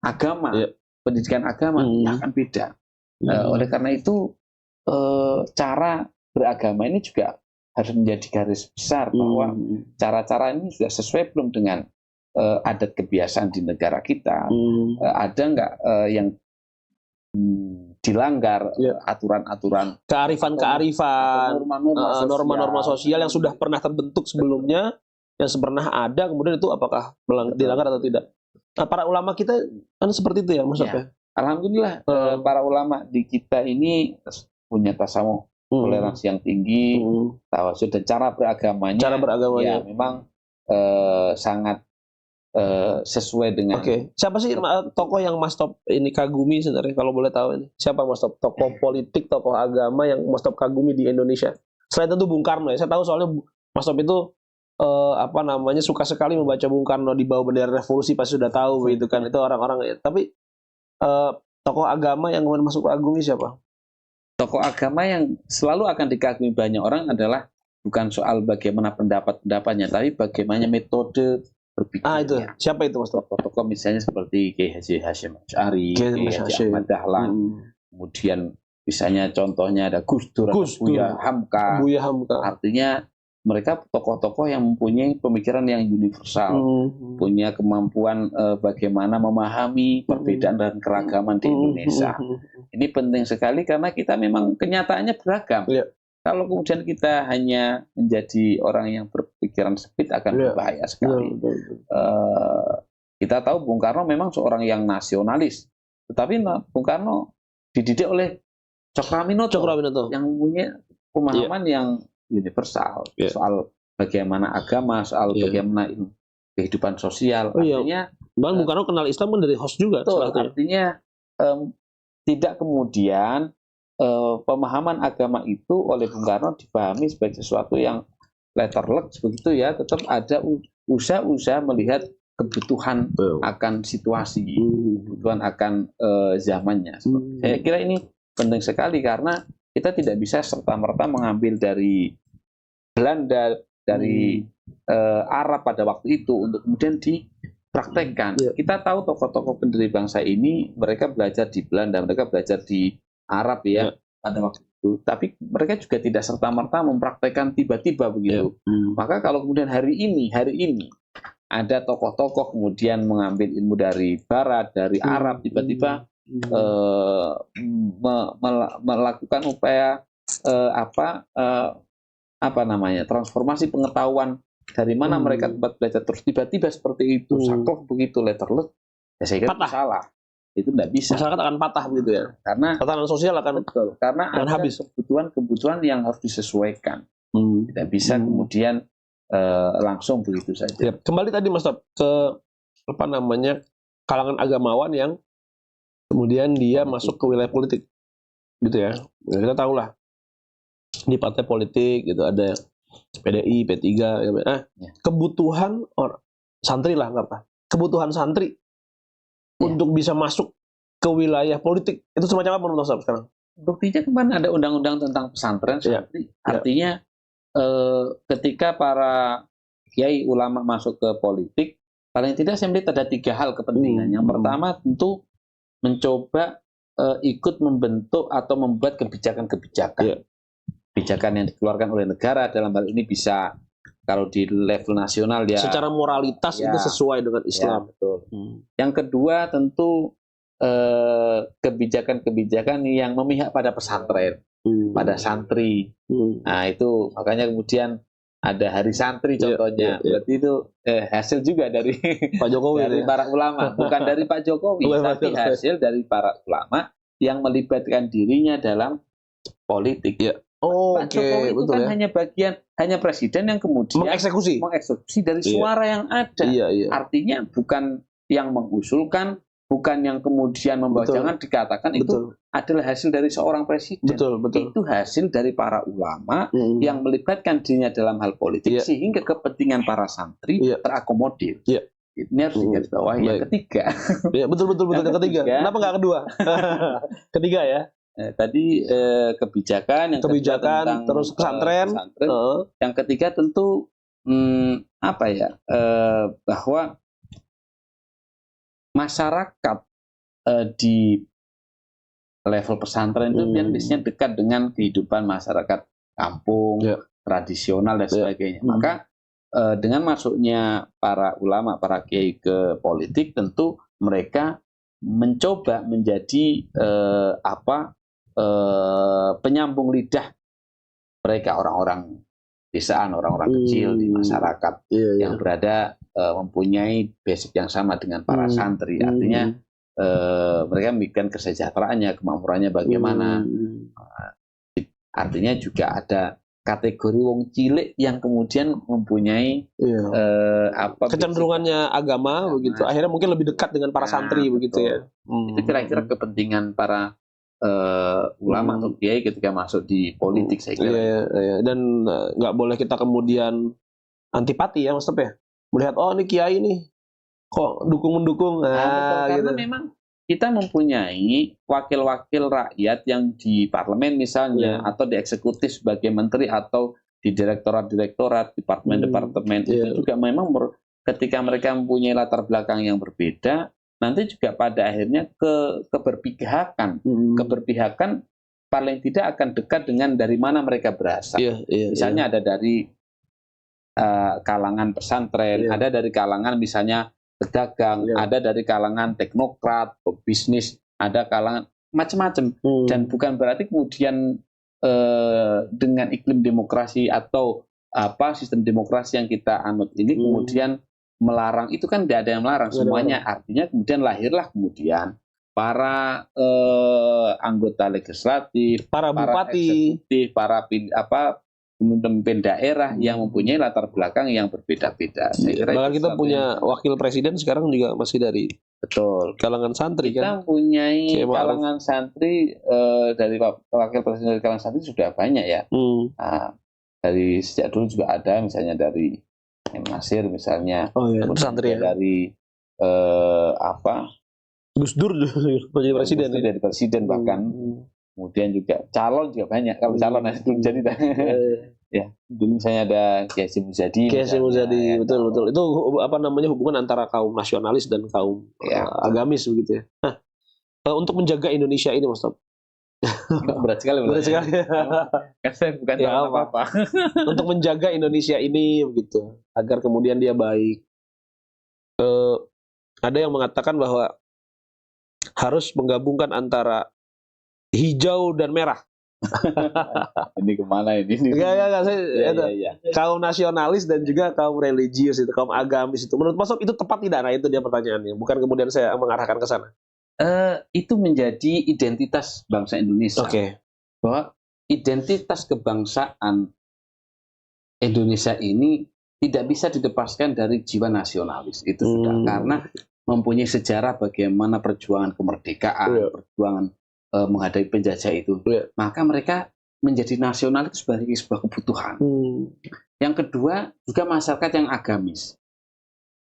agama, pendidikan agama, akan beda. Oleh karena itu cara beragama ini juga harus menjadi garis besar bahwa cara-cara ini sudah sesuai belum dengan adat kebiasaan di negara kita. Ada nggak yang dilanggar aturan-aturan, kearifan-kearifan, norma-norma sosial yang sudah pernah terbentuk sebelumnya, yang pernah ada, kemudian itu apakah dilanggar atau tidak? Nah, para ulama kita kan seperti itu ya, Mas Sof. Alhamdulillah para ulama di kita ini punya tasamuh, toleransi yang tinggi, tawasul, dan cara beragamanya ya memang sangat sesuai dengan. Siapa sih tokoh yang Mas Top ini kagumi sebenarnya, kalau boleh tahu ini? Siapa Mas Top? Tokoh politik, tokoh agama yang Mas Top kagumi di Indonesia. Selain itu Bung Karno ya. Saya tahu soalnya Mas Top itu suka sekali membaca Bung Karno di bawah bendera revolusi, pasti sudah tahu begitu kan. Itu orang-orang ya. Tapi tokoh agama yang kemudian masuk kagumi siapa? Tokoh agama yang selalu akan dikagumi banyak orang adalah bukan soal bagaimana pendapat-pendapatnya, tapi bagaimana metode berpikirnya. Itu siapa itu Mas? Tokoh misalnya seperti Kiai Haji Hasyim Asy'ari, Kiai Haji Ahmad Dahlan, kemudian misalnya contohnya ada Gus Dur, Buya Hamka. Artinya mereka tokoh-tokoh yang mempunyai pemikiran yang universal, punya kemampuan bagaimana memahami perbedaan dan keragaman di Indonesia. Ini penting sekali karena kita memang kenyataannya beragam. Kalau kemudian kita hanya menjadi orang yang berpikiran sempit akan berbahaya sekali. Kita tahu Bung Karno memang seorang yang nasionalis, tetapi Bung Karno dididik oleh Cokroaminoto yang punya pemahaman yang universal soal bagaimana agama, soal bagaimana kehidupan sosial. Artinya, Bung Karno kenal Islam kan dari host juga. Artinya tidak kemudian pemahaman agama itu oleh Bung Karno dipahami sebagai sesuatu yang letterlek begitu ya, tetap ada usaha melihat kebutuhan akan situasi, kebutuhan akan zamannya. Saya kira ini penting sekali karena kita tidak bisa serta-merta mengambil dari Belanda, dari Arab pada waktu itu untuk kemudian dipraktekkan. Kita tahu tokoh-tokoh pendiri bangsa ini mereka belajar di Belanda, mereka belajar di Arab pada waktu itu, tapi mereka juga tidak serta-merta mempraktekkan tiba-tiba begitu. Maka kalau kemudian hari ini ada tokoh-tokoh kemudian mengambil ilmu dari Barat, dari Arab, tiba-tiba melakukan upaya transformasi pengetahuan dari mana mereka tempat belajar terus tiba-tiba seperti itu, saklek begitu, letterlek, ya saya kira salah. Itu tidak bisa. Masyarakat akan patah begitu ya. Karena tatanan sosial akan karena ada habis kebutuhan yang harus disesuaikan. Tidak bisa kemudian langsung begitu saja. Kembali tadi Mas Top ke kalangan agamawan yang kemudian dia masuk ke wilayah politik, gitu ya. Kita tahu lah di partai politik gitu ada PDI, P3, kebutuhan santri lah nggak apa. Kebutuhan santri untuk bisa masuk ke wilayah politik itu semacam apa menurut Mas sekarang? Buktinya kemarin ada undang-undang tentang pesantren santri. Artinya ketika para kiai ulama masuk ke politik, paling tidak saya melihat ada 3 hal kepentingan. Yang pertama tentu mencoba ikut membentuk atau membuat kebijakan-kebijakan. Kebijakan yang dikeluarkan oleh negara dalam hal ini bisa kalau di level nasional ya secara moralitas itu sesuai dengan Islam. Betul. Yang kedua tentu kebijakan-kebijakan yang memihak pada pesantren, pada santri. Nah itu makanya kemudian ada Hari Santri contohnya. Berarti itu hasil juga dari Pak Jokowi, dari para ulama, bukan dari Pak Jokowi, tapi hasil dari para ulama yang melibatkan dirinya dalam politik. Pak Jokowi itu kan hanya presiden yang kemudian mengeksekusi dari suara yang ada. Artinya bukan yang mengusulkan, bukan yang kemudian membawa. Jangan dikatakan itu adalah hasil dari seorang presiden. Itu hasil dari para ulama yang melibatkan dirinya dalam hal politik sehingga kepentingan para santri terakomodir. Ini harus digarisbawahi. Yang ketiga. Betul yang ketiga. Kenapa nggak kedua? Ketiga ya. Tadi kebijakan, yang kebijakan terus pesantren. Yang ketiga tentu bahwa masyarakat di level pesantren itu biasanya dekat dengan kehidupan masyarakat kampung, tradisional dan sebagainya. Maka dengan masuknya para ulama, para kiai ke politik, tentu mereka mencoba menjadi penyambung lidah mereka, orang-orang desaan, orang-orang kecil di masyarakat yang berada mempunyai basic yang sama dengan para santri. Artinya mereka memikirkan kesejahteraannya, kemakmurannya bagaimana. Artinya juga ada kategori wong cilik yang kemudian mempunyai kecenderungannya agama begitu. Akhirnya mungkin lebih dekat dengan para santri begitu ya. Itu kira-kira kepentingan para ulama atau kiai ketika masuk di politik, saya kira. Dan nggak boleh kita kemudian antipati ya Mas Tep ya. Melihat ini kiai nih kok dukung-mendukung. Karena memang kita mempunyai wakil-wakil rakyat yang di parlemen misalnya, atau di eksekutif sebagai menteri, atau di direktorat-direktorat, departemen-departemen. Itu juga memang ketika mereka mempunyai latar belakang yang berbeda, nanti juga pada akhirnya keberpihakan paling tidak akan dekat dengan dari mana mereka berasal. Misalnya ada dari kalangan pesantren, ada dari kalangan misalnya pedagang, ada dari kalangan teknokrat, bisnis, ada kalangan macam-macam. Dan bukan berarti kemudian dengan iklim demokrasi atau sistem demokrasi yang kita anut ini kemudian melarang. Itu kan tidak ada yang melarang semuanya. Artinya kemudian lahirlah kemudian para anggota legislatif, para bupati, eksekutif, para pemimpin daerah yang mempunyai latar belakang yang berbeda-beda. Bahkan kita punya wakil presiden sekarang juga masih dari kalangan santri. Kita mempunyai kalangan santri, dari wakil presiden dari kalangan santri sudah banyak ya. Dari sejak dulu juga ada, misalnya dari Nasir misalnya, santri dari Gus Dur jadi presiden, dari presiden bahkan. Kemudian juga calon juga banyak. Kalau calon belum jadi ya, dulu misalnya ada Kiai Hasyim Muzadi. Betul. Itu hubungan antara kaum nasionalis dan kaum agamis begitu ya. Nah, untuk menjaga Indonesia ini Mas Top. Berat sekali. Saya bukan apa-apa. Untuk menjaga Indonesia ini begitu, agar kemudian dia baik. Ada yang mengatakan bahwa harus menggabungkan antara hijau dan merah. Ini kemana ini? Kaum nasionalis dan juga kaum religius itu, kaum agamis itu. Menurut Mas Top itu tepat tidak? Nah itu dia pertanyaannya. Bukan kemudian saya mengarahkan ke sana. Itu menjadi identitas bangsa Indonesia. Bahwa identitas kebangsaan Indonesia ini tidak bisa dilepaskan dari jiwa nasionalis. Itu sudah karena mempunyai sejarah bagaimana perjuangan kemerdekaan, perjuangan menghadapi penjajah itu. Maka mereka menjadi nasional itu sebagai sebuah kebutuhan. Yang kedua, juga masyarakat yang agamis.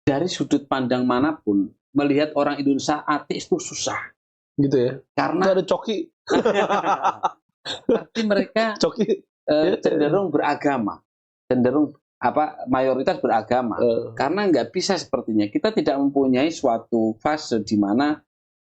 Dari sudut pandang manapun, melihat orang Indonesia ateis itu susah. Gitu ya. Karena ada coki. Tapi mereka cenderung beragama, cenderung mayoritas beragama, karena nggak bisa sepertinya. Kita tidak mempunyai suatu fase di mana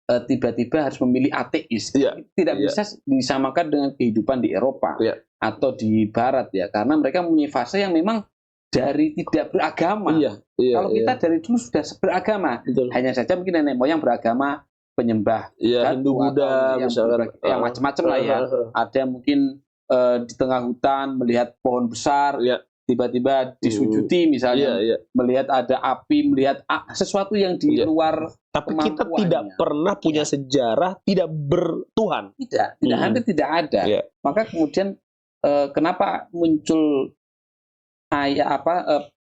tiba-tiba harus memilih ateis. Tidak bisa disamakan dengan kehidupan di Eropa atau di Barat ya, karena mereka mempunyai fase yang memang dari tidak beragama. Kalau kita dari dulu sudah beragama, hanya saja mungkin nenek moyang beragama penyembah Hindu Buddha yang macam-macam lah ya. Ada mungkin di tengah hutan melihat pohon besar, tiba-tiba disujuti misalnya, melihat ada api, melihat sesuatu yang di luar. Tapi kita tidak pernah punya sejarah tidak bertuhan. Tidak, hampir tidak ada. Maka kemudian kenapa muncul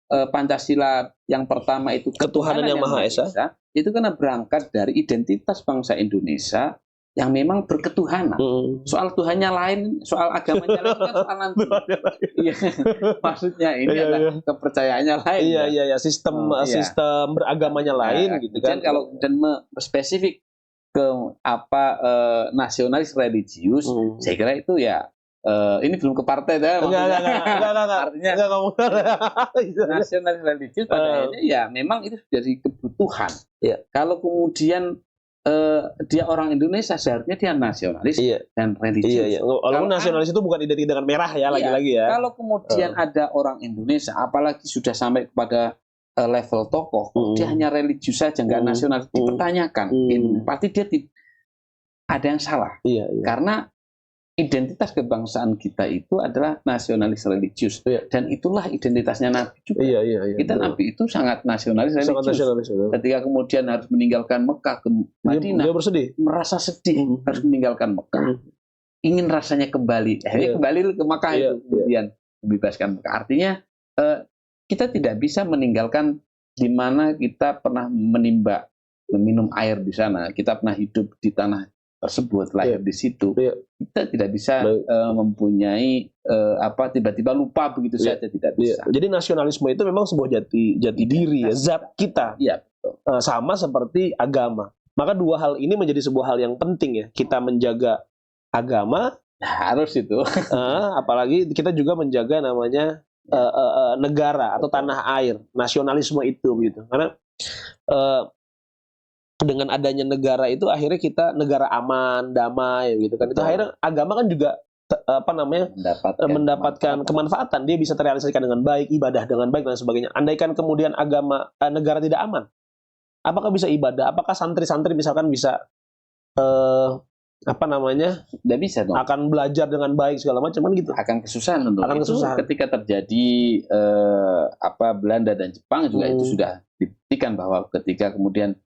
Pancasila yang pertama itu ketuhanan yang Maha Esa? Itu karena berangkat dari identitas bangsa Indonesia yang memang berketuhanan. Soal Tuhannya lain, soal agamanya lain kan soal nanti. Maksudnya ini adalah kepercayaannya lain. Sistem beragamanya lain gitu kan. Kalau dan spesifik ke nasionalis religius, saya kira itu ya ini belum ke partai dah. Artinya nasionalis religius pada akhirnya ya memang itu dari kebutuhan. Kalau kemudian dia orang Indonesia, seharusnya dia nasionalis dan religius. Walaupun nasionalis itu bukan identik dengan merah ya, lagi-lagi ya. Kalau kemudian ada orang Indonesia, apalagi sudah sampai kepada level tokoh, dia hanya religius saja, nggak nasionalis, dipertanyakan. Pasti dia ada yang salah. Karena identitas kebangsaan kita itu adalah nasionalis religius, dan itulah identitasnya Nabi juga. Kita Nabi itu sangat nasionalis religius. Ketika kemudian harus meninggalkan Mekah ke Madinah, dia bersedih, merasa sedih harus meninggalkan Mekah, ingin rasanya kembali. Akhirnya kembali ke Mekah itu, kemudian membebaskan Mekah. Artinya kita tidak bisa meninggalkan di mana kita pernah meminum air di sana, kita pernah hidup di tanah tersebut, lahir di situ. Kita tidak bisa mempunyai tiba-tiba lupa begitu saja, tidak bisa. Jadi nasionalisme itu memang sebuah jati diri, zat kita. Sama seperti agama. Maka dua hal ini menjadi sebuah hal yang penting ya. Kita menjaga agama, harus itu. Apalagi kita juga menjaga namanya negara atau tanah air, nasionalisme itu gitu. Karena dengan adanya negara itu akhirnya kita negara aman, damai gitu kan. Itu akhirnya agama kan juga mendapatkan kemanfaatan. Dia bisa terrealisasikan dengan baik, ibadah dengan baik dan sebagainya. Andaikan kemudian negara tidak aman, apakah bisa ibadah? Apakah santri-santri misalkan bisa tidak bisa dong. Akan belajar dengan baik segala macam kan gitu. Akan kesusahan tentu. Ketika terjadi Belanda dan Jepang juga itu sudah dibuktikan bahwa ketika kemudian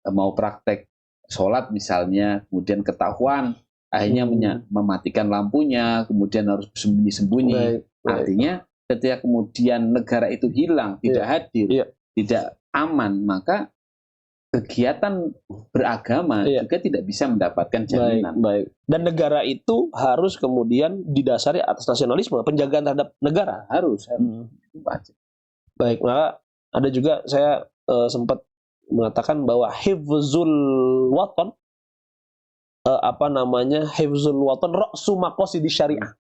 mau praktek sholat misalnya, kemudian ketahuan, akhirnya mematikan lampunya, kemudian harus sembunyi-sembunyi. Artinya ketika kemudian negara itu hilang, tidak hadir, tidak aman, maka kegiatan beragama juga tidak bisa mendapatkan jaminan. Dan negara itu harus kemudian didasari atas nasionalisme, penjagaan terhadap negara. Harus. Baik, maka ada juga saya sempat mengatakan bahwa hifzul waton hifzul waton ra'su maqasidi syariah.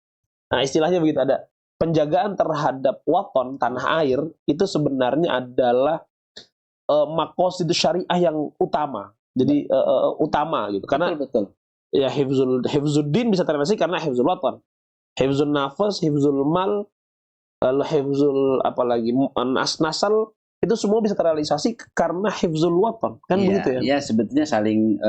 Nah, istilahnya begitu, ada penjagaan terhadap waton, tanah air, itu sebenarnya adalah maqasid syariah yang utama. Jadi utama gitu. Karena betul. Ya hifzuddin bisa terrealisasi karena hifzul waton. Hifzul nafas, hifzul mal, lalu hifzul nasal, itu semua bisa terrealisasi karena hifzul waton, kan begitu ya? Ya, sebetulnya saling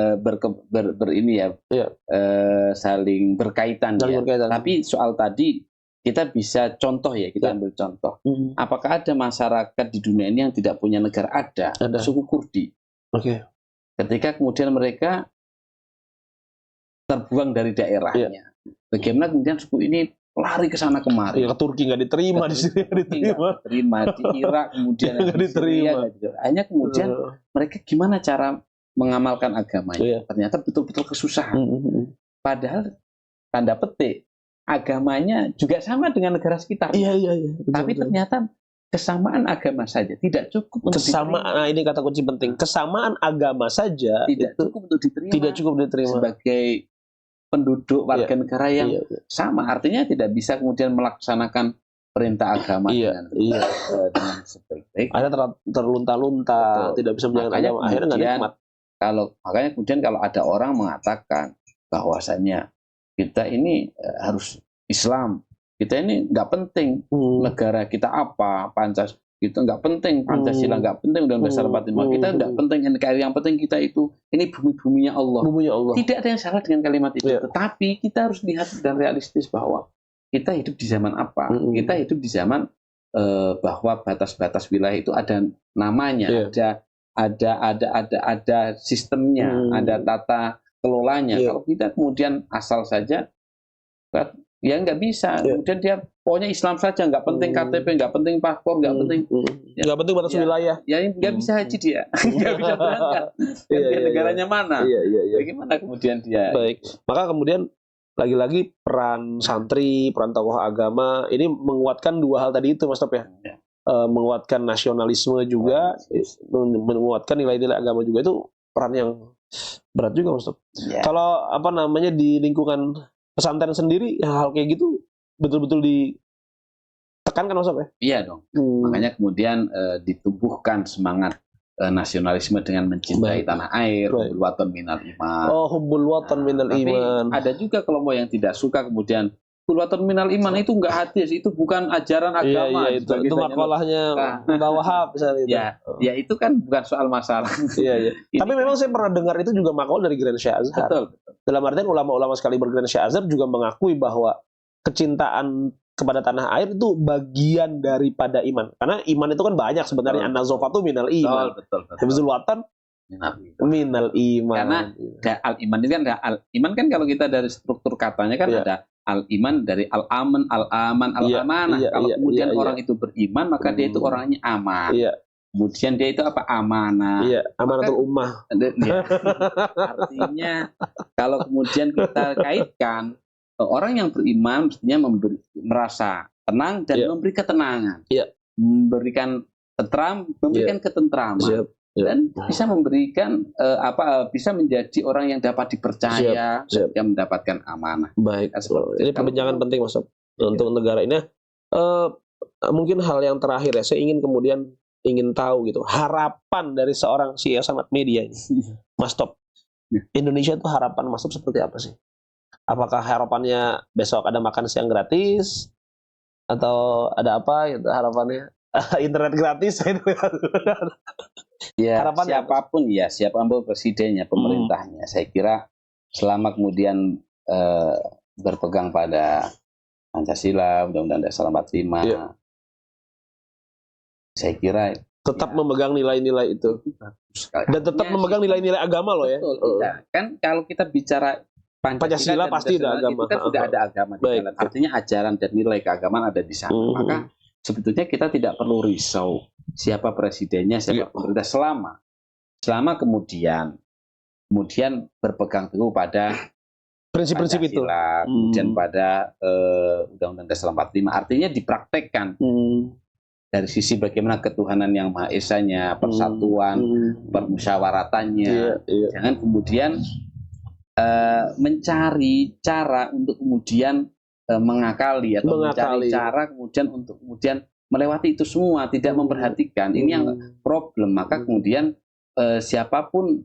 saling berkaitan. Tapi soal tadi kita bisa contoh ya, kita ambil contoh. Apakah ada masyarakat di dunia ini yang tidak punya negara? Ada. Suku Kurdi. Ketika kemudian mereka terbuang dari daerahnya, bagaimana kemudian suku ini lari ke sana kemari. Ke Turki nggak diterima, di sini nggak diterima, di Irak kemudian nggak diterima. Hanya kemudian mereka gimana cara mengamalkan agamanya? Ternyata betul-betul kesusahan. Padahal tanda petik agamanya juga sama dengan negara sekitar. Tapi ternyata kesamaan agama saja tidak cukup untuk diterima. Nah, ini kata kunci penting. Kesamaan agama saja tidak cukup untuk diterima. Tidak cukup diterima sebagai penduduk warga negara yang sama. Artinya tidak bisa kemudian melaksanakan perintah agama dengan sebaik-baik. Akhirnya terlunta-lunta, tidak bisa menjalankan agama. Akhirnya nggak nikmat. Makanya kemudian kalau ada orang mengatakan bahwasanya kita ini harus Islam, kita ini nggak penting negara kita apa, Pancasila kita nggak penting, Pancasila nggak penting, Undang-Undang Dasar 45 kita nggak penting, NKRI yang penting kita itu ini bumi-buminya Allah. Tidak ada yang salah dengan kalimat itu, tetapi kita harus lihat dan realistis bahwa kita hidup di zaman apa? Kita hidup di zaman bahwa batas-batas wilayah itu ada namanya, ada sistemnya, ada tata kelolanya. Kalau kita kemudian asal saja, ya nggak bisa. Kemudian dia pokoknya Islam saja, nggak penting KTP, nggak penting paspor, nggak penting, nggak penting batas wilayah. Ya nggak bisa haji dia, nggak bisa berangkat. Negaranya mana? Bagaimana kemudian dia? Baik. Maka kemudian lagi-lagi peran santri, peran tokoh agama ini menguatkan dua hal tadi itu, Mas Top ya. Menguatkan nasionalisme juga, menguatkan nilai-nilai agama juga, itu peran yang berat juga, Mas Top. Kalau di lingkungan pesantren sendiri hal kayak gitu betul-betul ditekankan, Mas Top ya? Iya dong. Makanya kemudian ditumbuhkan semangat nasionalisme dengan mencintai tanah air, hubbul watan minal iman. Hubbul watan minal iman. Ada juga kelompok yang tidak suka kemudian hubbul watan minal iman itu enggak hadis, itu bukan ajaran agama. Itu makalahnya Mbak Wahab misalnya. Ya itu kan bukan soal masalah. Tapi memang saya pernah dengar itu juga makalah dari Grand Syekh Azhar. Betul. Dalam artian ulama-ulama sekali Grand Syekh Azhar juga mengakui bahwa kecintaan kepada tanah air itu bagian daripada iman. Karena iman itu kan banyak sebenarnya. An-nazafatu minal iman. Hifzul watan minal iman. Karena al-iman itu kan al-iman kan kalau kita dari struktur katanya kan ada al-iman dari al-aman, al-aman, al-amanah. Kalau kemudian orang itu beriman, maka dia itu orangnya aman. Kemudian dia itu apa? Amanah. Amanatul ummah. Artinya kalau kemudian kita kaitkan, orang yang beriman mestinya merasa tenang dan memberi ketenangan, memberikan memberikan ketentraman, dan bisa memberikan bisa menjadi orang yang dapat dipercaya, yang mendapatkan amanah. Baik, ini perbincangan penting, Mas, untuk negara ini. Mungkin hal yang terakhir ya, saya ingin tahu gitu, harapan dari seorang CEO Samat Media ini, Mas Top. Indonesia itu harapan Mas Top seperti apa sih? Apakah harapannya besok ada makan siang gratis, atau ada apa gitu harapannya? Internet gratis itu. Harapannya siapapun presidennya, pemerintahnya, saya kira selama kemudian berpegang pada Pancasila, Undang-Undang Dasar 45, saya kira tetap memegang nilai-nilai itu, dan tetap memegang nilai-nilai agama loh ya. Kan kalau kita bicara Pancasila pasti ada agama. Itu kan sudah ada agama di dalam. Artinya ajaran dan nilai keagamaan ada di sana. Maka sebetulnya kita tidak perlu risau siapa presidennya, siapa pemerintah, selama kemudian berpegang teguh pada prinsip-prinsip itu, kemudian pada Undang-Undang Dasar 45. Artinya dipraktekkan dari sisi bagaimana ketuhanan yang Maha Esanya, persatuan, permusyawaratannya. Jangan kemudian mencari cara untuk kemudian mengakali atau mencari cara kemudian untuk kemudian melewati itu semua, tidak memperhatikan ini yang problem. Maka kemudian siapapun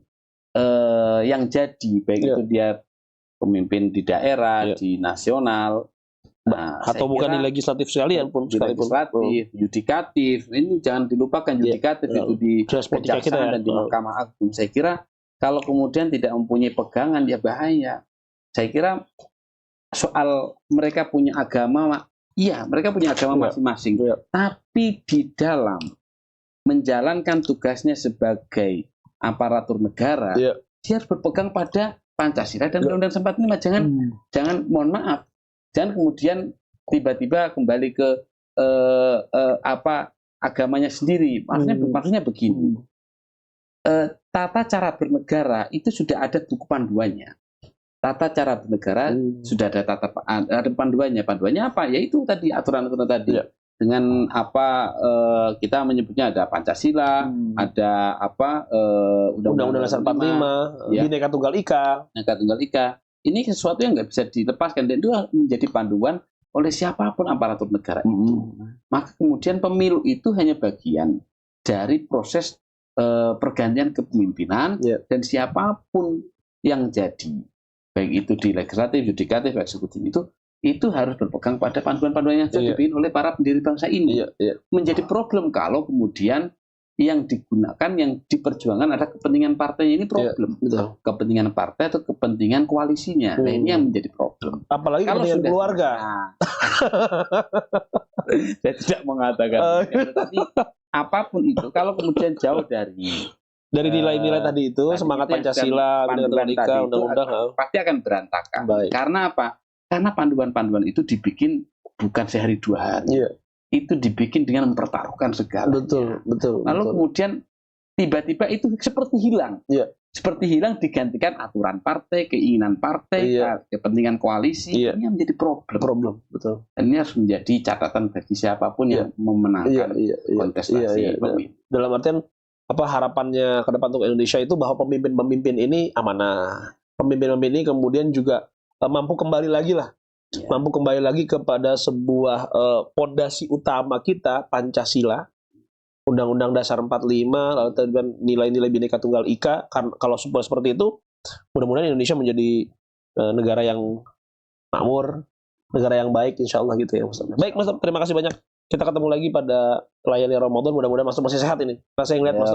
yang jadi, baik itu dia pemimpin di daerah, di nasional, atau bukan di legislatif sekalian pun, legislatif, yudikatif, ini jangan dilupakan yudikatif itu di Kejaksaan dan di Mahkamah Agung. Saya kira kalau kemudian tidak mempunyai pegangan, ya bahaya. Saya kira soal mereka punya agama, mereka punya agama masing-masing. Tapi di dalam menjalankan tugasnya sebagai aparatur negara, dia harus berpegang pada Pancasila dan Undang-Undang 45. Jangan, mohon maaf, jangan kemudian tiba-tiba kembali ke agamanya sendiri. Maksudnya begini. Tata cara bernegara itu sudah ada buku panduannya. Tata cara bernegara sudah ada panduannya. Panduannya apa? Yaitu tadi aturan-aturan tadi. Dengan kita menyebutnya ada Pancasila, ada Undang-Undang Dasar 45, Bhinneka Tunggal Ika. Bhinneka Tunggal Ika. ini sesuatu yang nggak bisa dilepaskan, dan itu menjadi panduan oleh siapapun aparatur negara itu. Maka kemudian pemilu itu hanya bagian dari proses pergantian kepemimpinan, dan siapapun yang jadi, baik itu di legislatif, yudikatif, eksekutif, itu harus berpegang pada panduan-panduan yang sudah dibikin oleh para pendiri bangsa ini. Menjadi problem kalau kemudian yang digunakan, yang diperjuangkan ada kepentingan partainya, ini problem. Kepentingan partai atau kepentingan koalisinya. Nah, ini yang menjadi problem. Apalagi kalau kepentingan keluarga. Saya tidak mengatakan, tapi apapun itu, kalau kemudian jauh dari nilai-nilai tadi itu, semangat Pancasila, undang-undang, pasti akan berantakan. Karena apa? Karena panduan-panduan itu dibikin bukan sehari dua hari. Itu dibikin dengan mempertaruhkan segala. Betul. Lalu kemudian tiba-tiba itu seperti hilang. Seperti hilang, digantikan aturan partai, keinginan partai, kepentingan koalisi. Ini yang menjadi problem. Betul. Dan ini harus menjadi catatan bagi siapapun yang memenangkan kontestasi pemilu. Dalam artian harapannya ke depan untuk Indonesia itu bahwa pemimpin-pemimpin ini amanah. Pemimpin-pemimpin ini kemudian juga mampu kembali lagi kepada sebuah pondasi utama kita, Pancasila, Undang-Undang Dasar 45, lalu nilai-nilai Bhinneka Tunggal Ika. Kalau seperti itu, mudah-mudahan Indonesia menjadi negara yang makmur, negara yang baik, insya Allah gitu ya, Mas. Baik, Mas, terima kasih banyak. Kita ketemu lagi pada layani Ramadan. Mudah-mudahan Mas masih sehat ini. Saya ngeliat Mas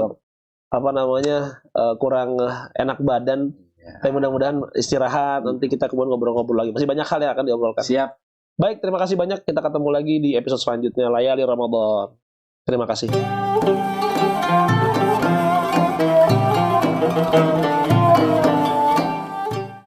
kurang enak badan. Tapi mudah-mudahan istirahat, nanti kita kemudian ngobrol-ngobrol lagi. Masih banyak hal yang akan diobrolkan. Siap. Baik, terima kasih banyak. Kita ketemu lagi di episode selanjutnya Layani Ramadan. Terima kasih.